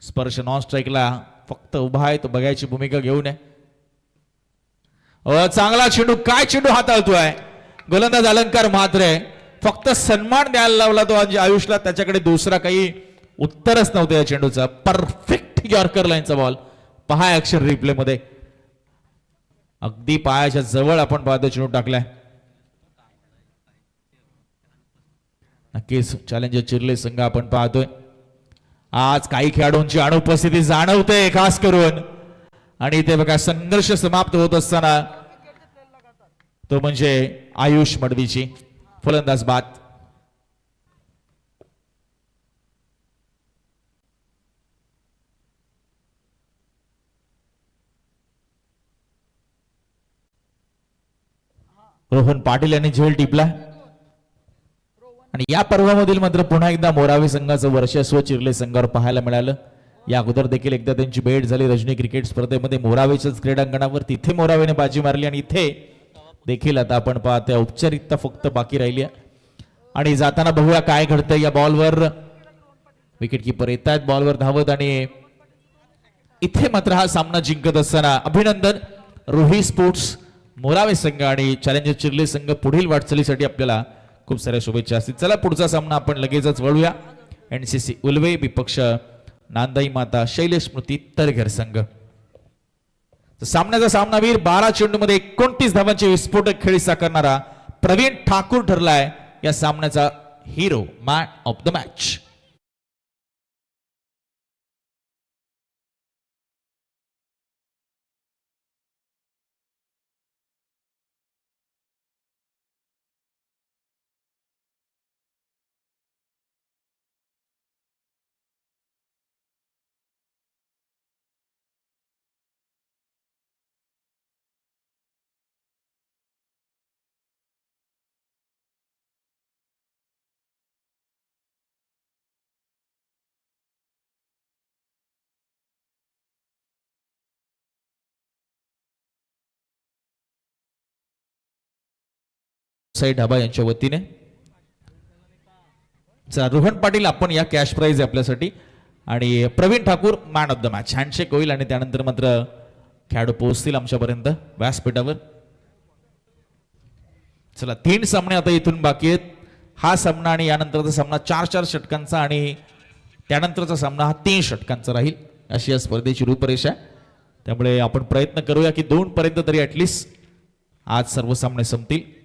स्पर्श नॉन स्ट्राईकला फक्त उभा आहे, तो बघायची भूमिका घेऊन आहे. चांगला चेंडू, काय चेंडू हाताळतोय गोलंदाज अलंकार म्हात्रे. फक्त सन्मान द्यायला लावला तो आयुषला, त्याच्याकडे दुसरा काही उत्तरच नव्हतं या चेंडूचा. परफेक्ट यॉर्कर लाईनचा बॉल. पहा अक्षर रिप्ले मध्ये, अगदी पायाच्या जवळ आपण पाहतो चेंडू टाकलाय. नक्कीच चॅलेंजर चिर्ले संघ आपण पाहतोय आज काही खेळाडूंची अनुपस्थिती जाणवते खास करून, आणि ते बघा संघर्ष समाप्त होत असताना तो म्हणजे आयुष मडवीची फलंदाज बाद. रोहन पाटील यांनी झेल टिपला आणि या पर्वामधील मात्र पुन्हा एकदा मोरावे संघाचं वर्चस्व चिर्ले संघावर पाहायला मिळालं. या अगोदर देखील एकदा त्यांची भेट झाली रजनी क्रिकेट स्पर्धेमध्ये मोरावेच्याच क्रीडांगणावर. तिथे मोरावेने बाजी मारली आणि इथे देखील आता आपण पाहतोय औपचारिकता फक्त बाकी राहिली आहे. आणि जाताना बघूया काय घडतंय या बॉलवर. विकेट किपर येत आहेत बॉलवर धावत, आणि इथे मात्र हा सामना जिंकत असताना अभिनंदन रोही स्पोर्ट्स मोरावे संघ आणि चॅलेंजर चिर्ले संघ पुढील वाटचालीसाठी आपल्याला खूप साऱ्या शुभेच्छा असतील. चला पुढचा सामना आपण लगेचच वळूया. एनसीसी उलवे विपक्ष नांदाई माता शैलेश स्मृती तरघर संघ. सामन्याचा सामनावीर 12 चेंडूमध्ये 29 धावांचे विस्फोटक खेळी साकारणारा प्रवीण ठाकूर ठरलाय या सामन्याचा hero, man of the match. Sai dhaba यांच्या वतीने रोहन पाटील आपण या कॅश प्राइज आपल्यासाठी, आणि Praveen Thakur man of the match. Handshake होईल आणि त्यानंतर मात्र खेळाडू पोहोचतील आमच्यापर्यंत व्यासपीठावर. चला 3 सामने आता इथून बाकी आहेत. हा सामना आणि यानंतरचा सामना 4-4 षटकांचा आणि त्यानंतरचा सामना हा 3 षटकांचा राहील, अशी या स्पर्धेची रूपरेषा. त्यामुळे आपण प्रयत्न करूया की 2 पर्यंत तरी ऍटलिस्ट आज सर्व सामने संपतील.